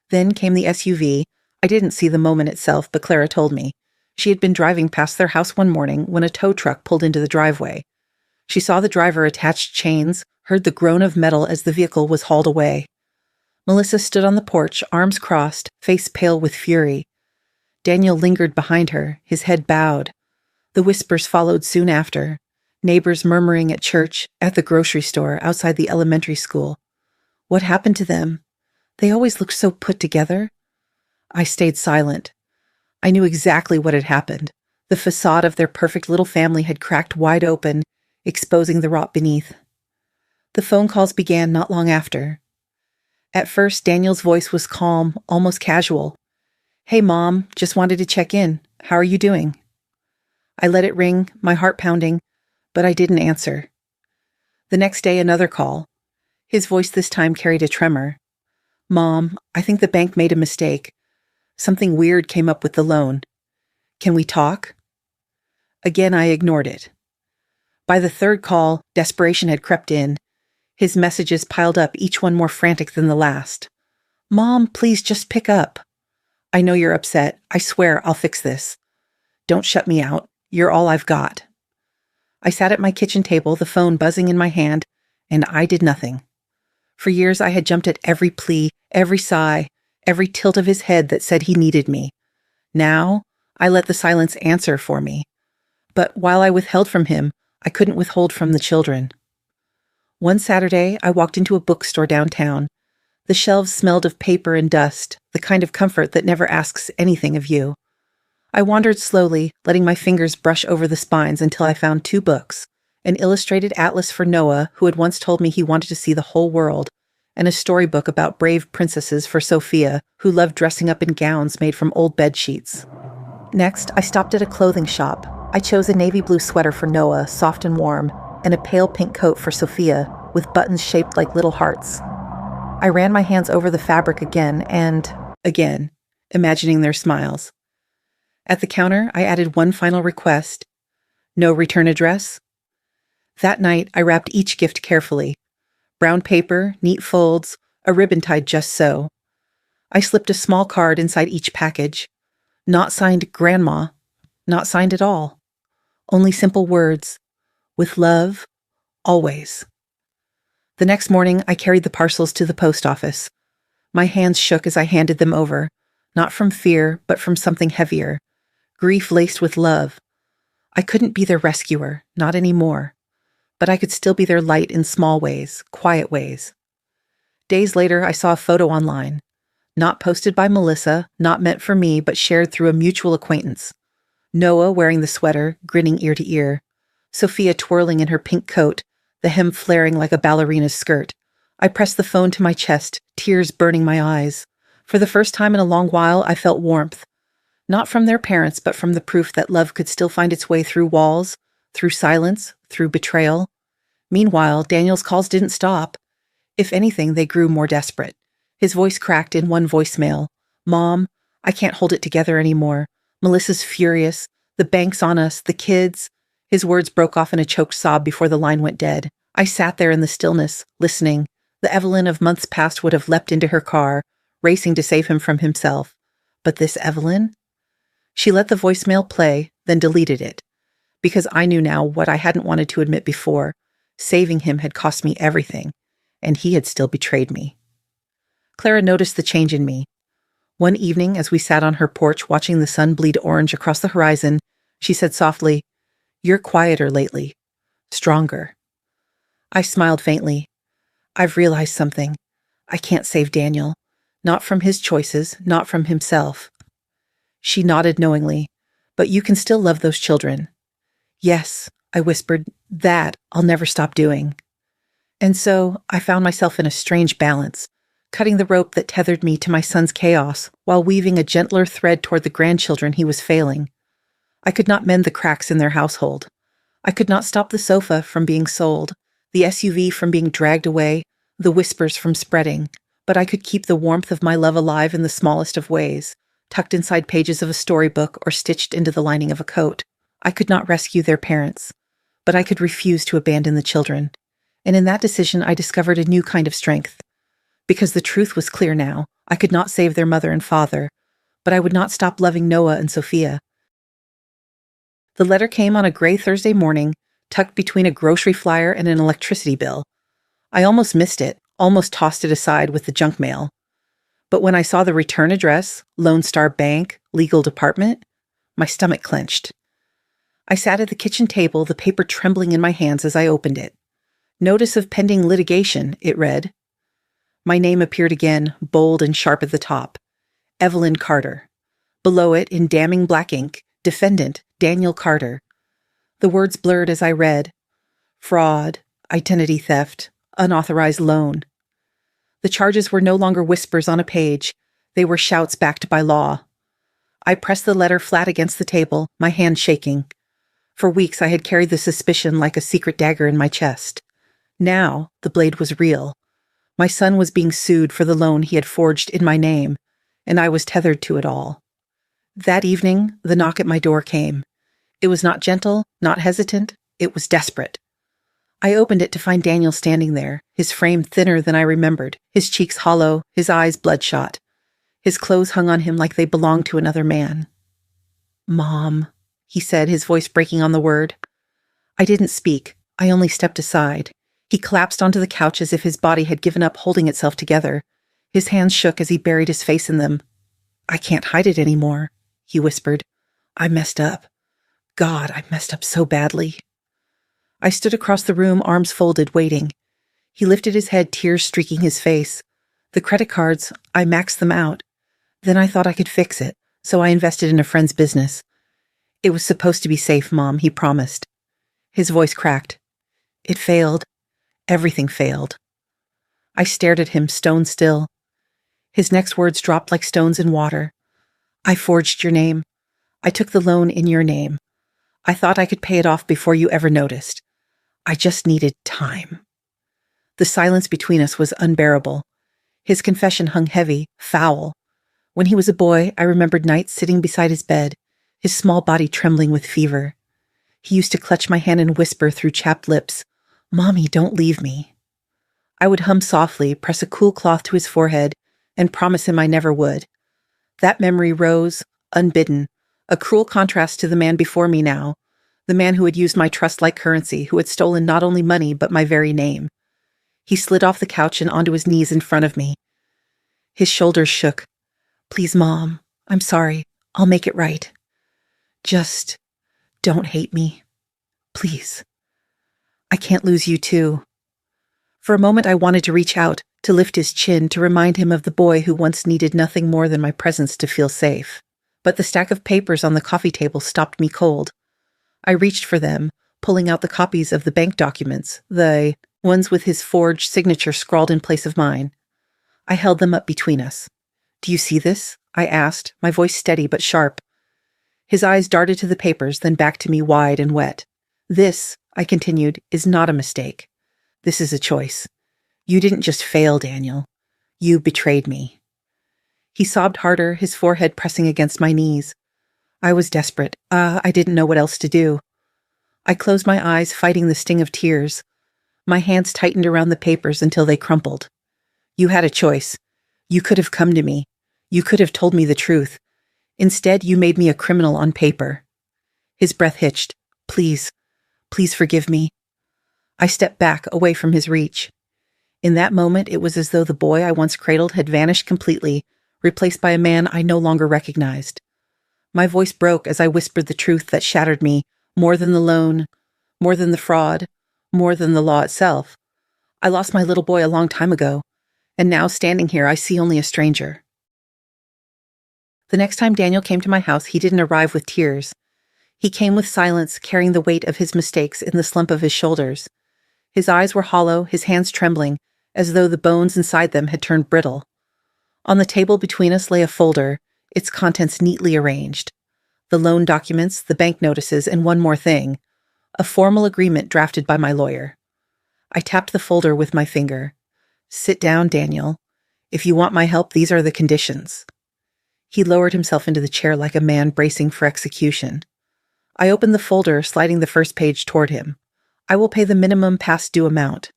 Then came the SUV. I didn't see the moment itself, but Clara told me. She had been driving past their house one morning when a tow truck pulled into the driveway. She saw the driver attach chains, heard the groan of metal as the vehicle was hauled away. Melissa stood on the porch, arms crossed, face pale with fury. Daniel lingered behind her, his head bowed. The whispers followed soon after, neighbors murmuring at church, at the grocery store, outside the elementary school. What happened to them? They always looked so put together. I stayed silent. I knew exactly what had happened. The facade of their perfect little family had cracked wide open, exposing the rot beneath. The phone calls began not long after. At first, Daniel's voice was calm, almost casual. "Hey, Mom, just wanted to check in. How are you doing?" I let it ring, my heart pounding, but I didn't answer. The next day, another call. His voice this time carried a tremor. "Mom, I think the bank made a mistake. Something weird came up with the loan. Can we talk?" Again, I ignored it. By the third call, desperation had crept in. His messages piled up, each one more frantic than the last. "Mom, please just pick up. I know you're upset. I swear I'll fix this. Don't shut me out. You're all I've got." I sat at my kitchen table, the phone buzzing in my hand, and I did nothing. For years I had jumped at every plea, every sigh, every tilt of his head that said he needed me. Now, I let the silence answer for me. But while I withheld from him, I couldn't withhold from the children. One Saturday, I walked into a bookstore downtown. The shelves smelled of paper and dust, the kind of comfort that never asks anything of you. I wandered slowly, letting my fingers brush over the spines until I found 2 books, an illustrated atlas for Noah, who had once told me he wanted to see the whole world, and a storybook about brave princesses for Sophia, who loved dressing up in gowns made from old bed sheets. Next, I stopped at a clothing shop. I chose a navy blue sweater for Noah, soft and warm, and a pale pink coat for Sophia, with buttons shaped like little hearts. I ran my hands over the fabric again and again, imagining their smiles. At the counter, I added one final request. No return address? That night, I wrapped each gift carefully. Brown paper, neat folds, a ribbon tied just so. I slipped a small card inside each package. Not signed Grandma, not signed at all. Only simple words. With love, always. The next morning, I carried the parcels to the post office. My hands shook as I handed them over, not from fear, but from something heavier. Grief laced with love. I couldn't be their rescuer, not anymore. But I could still be their light in small ways, quiet ways. Days later, I saw a photo online. Not posted by Melissa, not meant for me, but shared through a mutual acquaintance. Noah wearing the sweater, grinning ear to ear. Sophia twirling in her pink coat, the hem flaring like a ballerina's skirt. I pressed the phone to my chest, tears burning my eyes. For the first time in a long while, I felt warmth. Not from their parents, but from the proof that love could still find its way through walls, through silence, through betrayal. Meanwhile, Daniel's calls didn't stop. If anything, they grew more desperate. His voice cracked in one voicemail. "Mom, I can't hold it together anymore. Melissa's furious. The bank's on us, the kids." His words broke off in a choked sob before the line went dead. I sat there in the stillness, listening. The Evelyn of months past would have leapt into her car, racing to save him from himself. But this Evelyn? She let the voicemail play, then deleted it. Because I knew now what I hadn't wanted to admit before. Saving him had cost me everything, and he had still betrayed me. Clara noticed the change in me. One evening, as we sat on her porch watching the sun bleed orange across the horizon, she said softly, "You're quieter lately. Stronger." I smiled faintly. "I've realized something. I can't save Daniel. Not from his choices, not from himself." She nodded knowingly. "But you can still love those children." "Yes," I whispered, "that I'll never stop doing." And so I found myself in a strange balance, cutting the rope that tethered me to my son's chaos while weaving a gentler thread toward the grandchildren he was failing. I could not mend the cracks in their household. I could not stop the sofa from being sold, the SUV from being dragged away, the whispers from spreading, but I could keep the warmth of my love alive in the smallest of ways, tucked inside pages of a storybook or stitched into the lining of a coat. I could not rescue their parents, but I could refuse to abandon the children. And in that decision, I discovered a new kind of strength. Because the truth was clear now, I could not save their mother and father, but I would not stop loving Noah and Sophia. The letter came on a gray Thursday morning, tucked between a grocery flyer and an electricity bill. I almost missed it, almost tossed it aside with the junk mail. But when I saw the return address, Lone Star Bank, legal department, my stomach clenched. I sat at the kitchen table, the paper trembling in my hands as I opened it. "Notice of pending litigation," it read. My name appeared again, bold and sharp at the top. Evelyn Carter. Below it, in damning black ink, defendant, Daniel Carter. The words blurred as I read. Fraud, identity theft, unauthorized loan. The charges were no longer whispers on a page. They were shouts backed by law. I pressed the letter flat against the table, my hand shaking. For weeks I had carried the suspicion like a secret dagger in my chest. Now, the blade was real. My son was being sued for the loan he had forged in my name, and I was tethered to it all. That evening, the knock at my door came. It was not gentle, not hesitant. It was desperate. I opened it to find Daniel standing there, his frame thinner than I remembered, his cheeks hollow, his eyes bloodshot. His clothes hung on him like they belonged to another man. "Mom," he said, his voice breaking on the word. I didn't speak. I only stepped aside. He collapsed onto the couch as if his body had given up holding itself together. His hands shook as he buried his face in them. "I can't hide it anymore," he whispered. "I messed up. God, I messed up so badly." I stood across the room, arms folded, waiting. He lifted his head, tears streaking his face. The credit cards, I maxed them out. Then I thought I could fix it, so I invested in a friend's business. "It was supposed to be safe, Mom," he promised. His voice cracked. "It failed. Everything failed." I stared at him, stone still. His next words dropped like stones in water. "I forged your name. I took the loan in your name. I thought I could pay it off before you ever noticed. I just needed time." The silence between us was unbearable. His confession hung heavy, foul. When he was a boy, I remembered nights sitting beside his bed, his small body trembling with fever. He used to clutch my hand and whisper through chapped lips, "Mommy, don't leave me." I would hum softly, press a cool cloth to his forehead, and promise him I never would. That memory rose, unbidden, a cruel contrast to the man before me now, the man who had used my trust like currency, who had stolen not only money but my very name. He slid off the couch and onto his knees in front of me. His shoulders shook. "Please, Mom, I'm sorry. I'll make it right. Just don't hate me. Please. I can't lose you too." For a moment I wanted to reach out, to lift his chin, to remind him of the boy who once needed nothing more than my presence to feel safe. But the stack of papers on the coffee table stopped me cold. I reached for them, pulling out the copies of the bank documents, the ones with his forged signature scrawled in place of mine. I held them up between us. "Do you see this?" I asked, my voice steady but sharp. His eyes darted to the papers, then back to me, wide and wet. "This," I continued, "is not a mistake. This is a choice. You didn't just fail, Daniel. You betrayed me." He sobbed harder, his forehead pressing against my knees. I was desperate. I didn't know what else to do. I closed my eyes, fighting the sting of tears. My hands tightened around the papers until they crumpled. "You had a choice. You could have come to me. You could have told me the truth. Instead, you made me a criminal on paper." His breath hitched. "Please, please forgive me." I stepped back, away from his reach. In that moment, it was as though the boy I once cradled had vanished completely, replaced by a man I no longer recognized. My voice broke as I whispered the truth that shattered me, more than the loan, more than the fraud, more than the law itself. I lost my little boy a long time ago, and now standing here I see only a stranger. The next time Daniel came to my house, he didn't arrive with tears. He came with silence, carrying the weight of his mistakes in the slump of his shoulders. His eyes were hollow, his hands trembling, as though the bones inside them had turned brittle. On the table between us lay a folder, its contents neatly arranged. The loan documents, the bank notices, and one more thing, a formal agreement drafted by my lawyer. I tapped the folder with my finger. "Sit down, Daniel. If you want my help, these are the conditions." He lowered himself into the chair like a man bracing for execution. I opened the folder, sliding the first page toward him. "I will pay the minimum past due amount.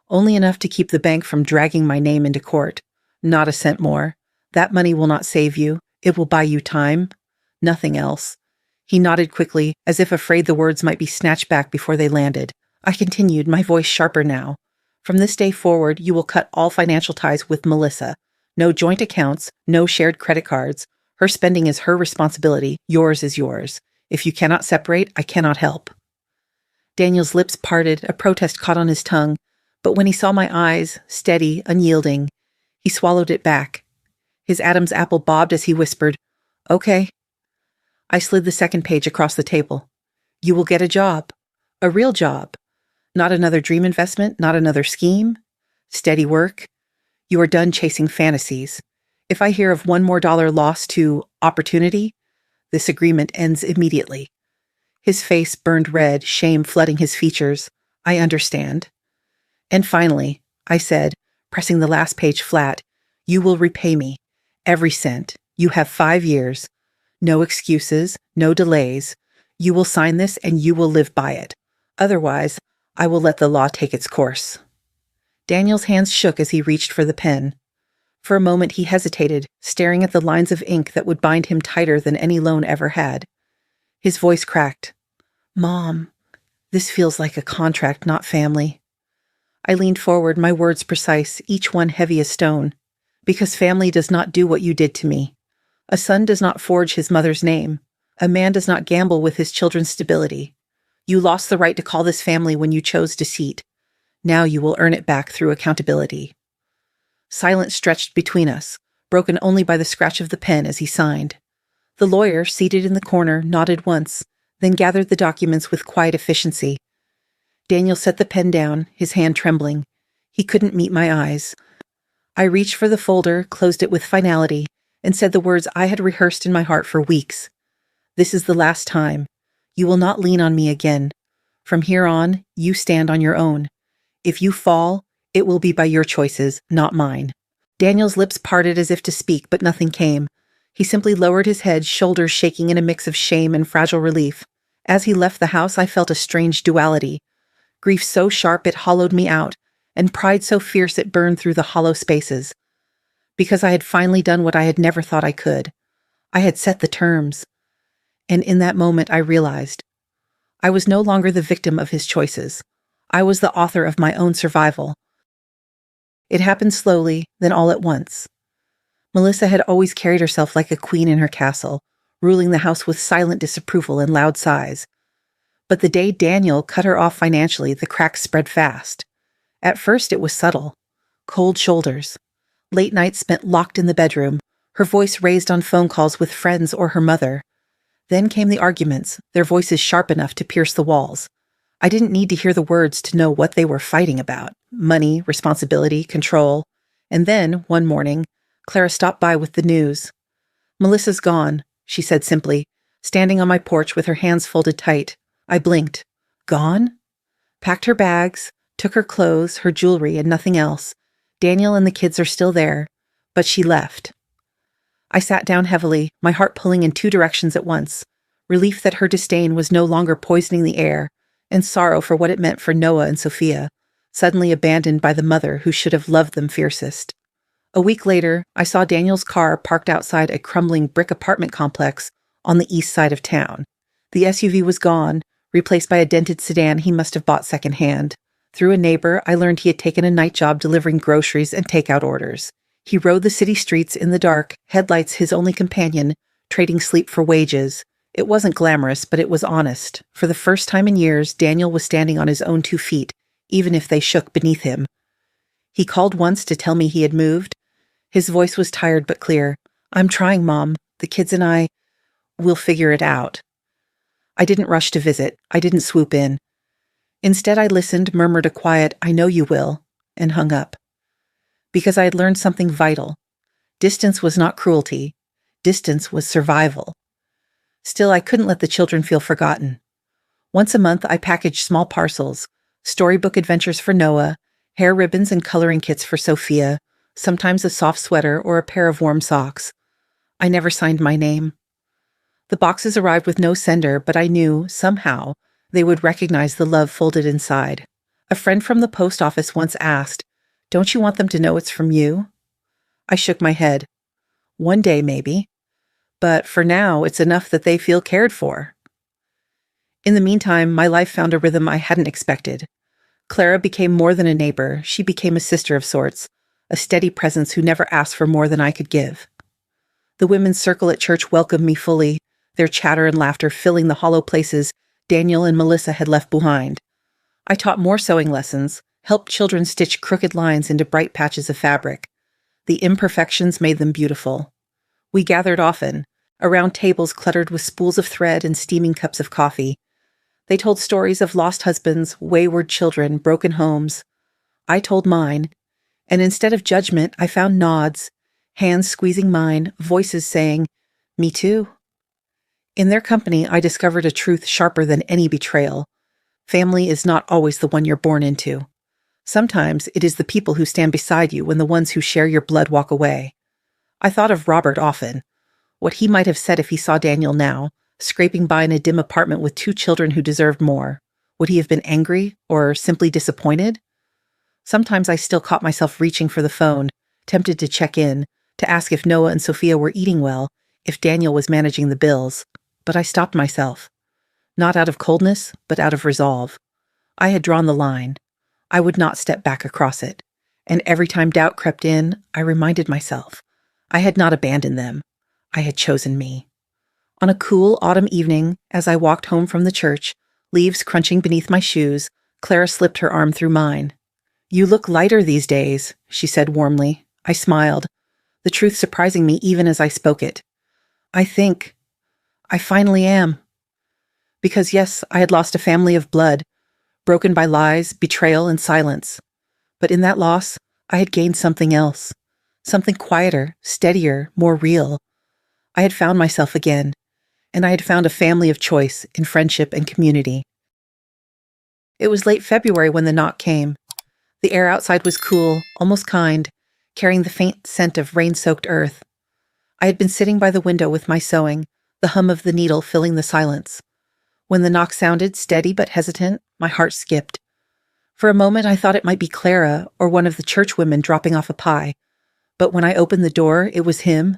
Only enough to keep the bank from dragging my name into court. Not a cent more. That money will not save you. It will buy you time. Nothing else." He nodded quickly, as if afraid the words might be snatched back before they landed. I continued, my voice sharper now. "From this day forward, you will cut all financial ties with Melissa. No joint accounts, no shared credit cards. Her spending is her responsibility. Yours is yours. If you cannot separate, I cannot help." Daniel's lips parted, a protest caught on his tongue, but when he saw my eyes, steady, unyielding, he swallowed it back. His Adam's apple bobbed as he whispered, "Okay." I slid the second page across the table. "You will get a job. A real job. Not another dream investment, not another scheme. Steady work. You are done chasing fantasies. If I hear of one more dollar lost to opportunity, this agreement ends immediately." His face burned red, shame flooding his features. I understand. And finally, I said, pressing the last page flat, you will repay me. Every cent. You have 5 years. No excuses, no delays. You will sign this and you will live by it. Otherwise, I will let the law take its course. Daniel's hands shook as he reached for the pen. For a moment he hesitated, staring at the lines of ink that would bind him tighter than any loan ever had. His voice cracked. Mom, this feels like a contract, not family. I leaned forward, my words precise, each one heavy as stone. Because family does not do what you did to me. A son does not forge his mother's name. A man does not gamble with his children's stability. You lost the right to call this family when you chose deceit. Now you will earn it back through accountability. Silence stretched between us, broken only by the scratch of the pen as he signed. The lawyer, seated in the corner, nodded once, then gathered the documents with quiet efficiency. Daniel set the pen down, his hand trembling. He couldn't meet my eyes. I reached for the folder, closed it with finality, and said the words I had rehearsed in my heart for weeks. This is the last time. You will not lean on me again. From here on, you stand on your own. If you fall, it will be by your choices, not mine. Daniel's lips parted as if to speak, but nothing came. He simply lowered his head, shoulders shaking in a mix of shame and fragile relief. As he left the house, I felt a strange duality. Grief so sharp it hollowed me out, and pride so fierce it burned through the hollow spaces. Because I had finally done what I had never thought I could. I had set the terms. And in that moment I realized I was no longer the victim of his choices. I was the author of my own survival. It happened slowly, then all at once. Melissa had always carried herself like a queen in her castle, ruling the house with silent disapproval and loud sighs. But the day Daniel cut her off financially, the cracks spread fast. At first it was subtle. Cold shoulders. Late nights spent locked in the bedroom, her voice raised on phone calls with friends or her mother. Then came the arguments, their voices sharp enough to pierce the walls. I didn't need to hear the words to know what they were fighting about. Money, responsibility, control. And then, one morning, Clara stopped by with the news. Melissa's gone, she said simply, standing on my porch with her hands folded tight. I blinked. Gone? Packed her bags, took her clothes, her jewelry, and nothing else. Daniel and the kids are still there, but she left. I sat down heavily, my heart pulling in 2 directions at once. Relief that her disdain was no longer poisoning the air, and sorrow for what it meant for Noah and Sophia, suddenly abandoned by the mother who should have loved them fiercest. A week later, I saw Daniel's car parked outside a crumbling brick apartment complex on the east side of town. The SUV was gone, replaced by a dented sedan he must have bought secondhand. Through a neighbor, I learned he had taken a night job delivering groceries and takeout orders. He rode the city streets in the dark, headlights his only companion, trading sleep for wages. It wasn't glamorous, but it was honest. For the first time in years, Daniel was standing on his own 2 feet, even if they shook beneath him. He called once to tell me he had moved. His voice was tired but clear. I'm trying, Mom. The kids and I, we'll figure it out. I didn't rush to visit. I didn't swoop in. Instead, I listened, murmured a quiet, I know you will, and hung up. Because I had learned something vital. Distance was not cruelty. Distance was survival. Still, I couldn't let the children feel forgotten. Once a month, I packaged small parcels, storybook adventures for Noah, hair ribbons and coloring kits for Sophia, sometimes a soft sweater or a pair of warm socks. I never signed my name. The boxes arrived with no sender, but I knew, somehow, they would recognize the love folded inside. A friend from the post office once asked, Don't you want them to know it's from you? I shook my head. One day, maybe. But for now, it's enough that they feel cared for. In the meantime, my life found a rhythm I hadn't expected. Clara became more than a neighbor. She became a sister of sorts, a steady presence who never asked for more than I could give. The women's circle at church welcomed me fully, their chatter and laughter filling the hollow places Daniel and Melissa had left behind. I taught more sewing lessons, helped children stitch crooked lines into bright patches of fabric. The imperfections made them beautiful. We gathered often, around tables cluttered with spools of thread and steaming cups of coffee. They told stories of lost husbands, wayward children, broken homes. I told mine, and instead of judgment, I found nods, hands squeezing mine, voices saying, Me too. In their company, I discovered a truth sharper than any betrayal. Family is not always the one you're born into. Sometimes it is the people who stand beside you when the ones who share your blood walk away. I thought of Robert often, what he might have said if he saw Daniel now, scraping by in a dim apartment with two children who deserved more. Would he have been angry or simply disappointed? Sometimes I still caught myself reaching for the phone, tempted to check in, to ask if Noah and Sophia were eating well, if Daniel was managing the bills. But I stopped myself. Not out of coldness, but out of resolve. I had drawn the line. I would not step back across it. And every time doubt crept in, I reminded myself. I had not abandoned them. I had chosen me. On a cool autumn evening, as I walked home from the church, leaves crunching beneath my shoes, Clara slipped her arm through mine. "You look lighter these days," she said warmly. I smiled, the truth surprising me even as I spoke it. I finally am. Because yes, I had lost a family of blood, broken by lies, betrayal, and silence. But in that loss, I had gained something else. Something quieter, steadier, more real. I had found myself again, and I had found a family of choice in friendship and community. It was late February when the knock came. The air outside was cool, almost kind, carrying the faint scent of rain-soaked earth. I had been sitting by the window with my sewing, the hum of the needle filling the silence. When the knock sounded, steady but hesitant, my heart skipped. For a moment I thought it might be Clara or one of the church women dropping off a pie. But when I opened the door, it was him,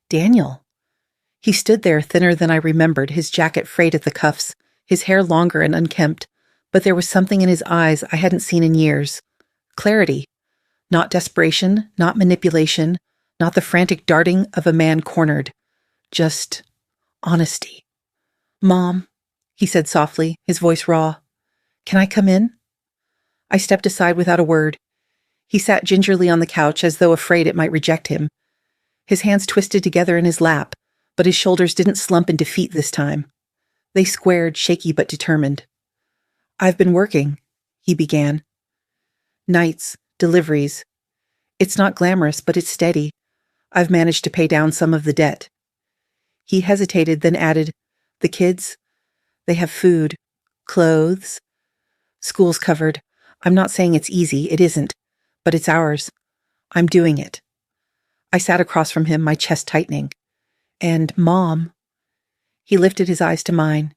Daniel. He stood there thinner than I remembered, his jacket frayed at the cuffs, his hair longer and unkempt, but there was something in his eyes I hadn't seen in years. Clarity. Not desperation, not manipulation, not the frantic darting of a man cornered. Just honesty. "Mom," he said softly, his voice raw. "Can I come in?" I stepped aside without a word. He sat gingerly on the couch as though afraid it might reject him. His hands twisted together in his lap, but his shoulders didn't slump in defeat this time. They squared, shaky but determined. "I've been working," he began. "Nights, deliveries. It's not glamorous, but it's steady. I've managed to pay down some of the debt." He hesitated, then added, "The kids, they have food, clothes, school's covered. I'm not saying it's easy, it isn't, but it's ours. I'm doing it." I sat across from him, my chest tightening. "And Mom," he lifted his eyes to mine.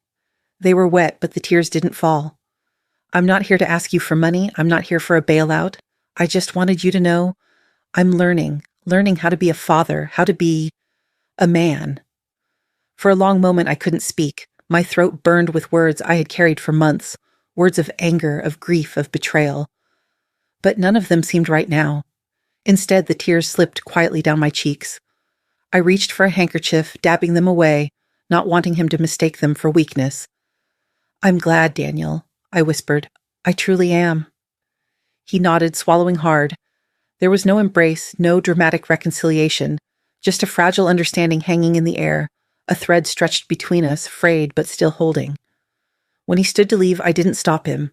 They were wet, but the tears didn't fall. "I'm not here to ask you for money. I'm not here for a bailout. I just wanted you to know I'm learning how to be a father, how to be a man." For a long moment I couldn't speak. My throat burned with words I had carried for months, words of anger, of grief, of betrayal. But none of them seemed right now. Instead, the tears slipped quietly down my cheeks. I reached for a handkerchief, dabbing them away, not wanting him to mistake them for weakness. "I'm glad, Daniel," I whispered. "I truly am." He nodded, swallowing hard. There was no embrace, no dramatic reconciliation, just a fragile understanding hanging in the air, a thread stretched between us, frayed but still holding. When he stood to leave, I didn't stop him.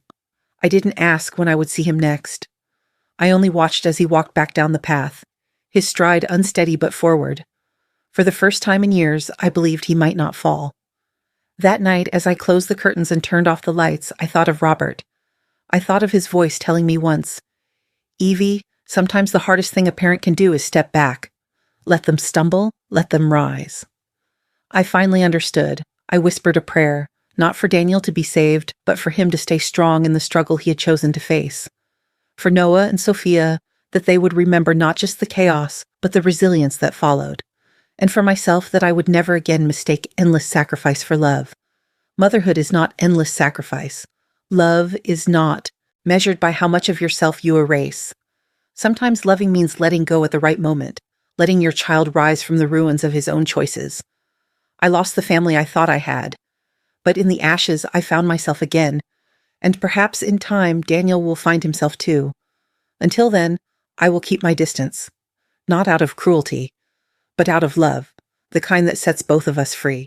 I didn't ask when I would see him next. I only watched as he walked back down the path, his stride unsteady but forward. For the first time in years, I believed he might not fall. That night, as I closed the curtains and turned off the lights, I thought of Robert. I thought of his voice telling me once, "Evie, sometimes the hardest thing a parent can do is step back. Let them stumble, let them rise." I finally understood. I whispered a prayer, not for Daniel to be saved, but for him to stay strong in the struggle he had chosen to face. For Noah and Sophia, that they would remember not just the chaos, but the resilience that followed. And for myself, that I would never again mistake endless sacrifice for love. Motherhood is not endless sacrifice. Love is not, measured by how much of yourself you erase. Sometimes loving means letting go at the right moment, letting your child rise from the ruins of his own choices. I lost the family I thought I had, but in the ashes I found myself again, and perhaps in time Daniel will find himself too. Until then, I will keep my distance, not out of cruelty, but out of love, the kind that sets both of us free.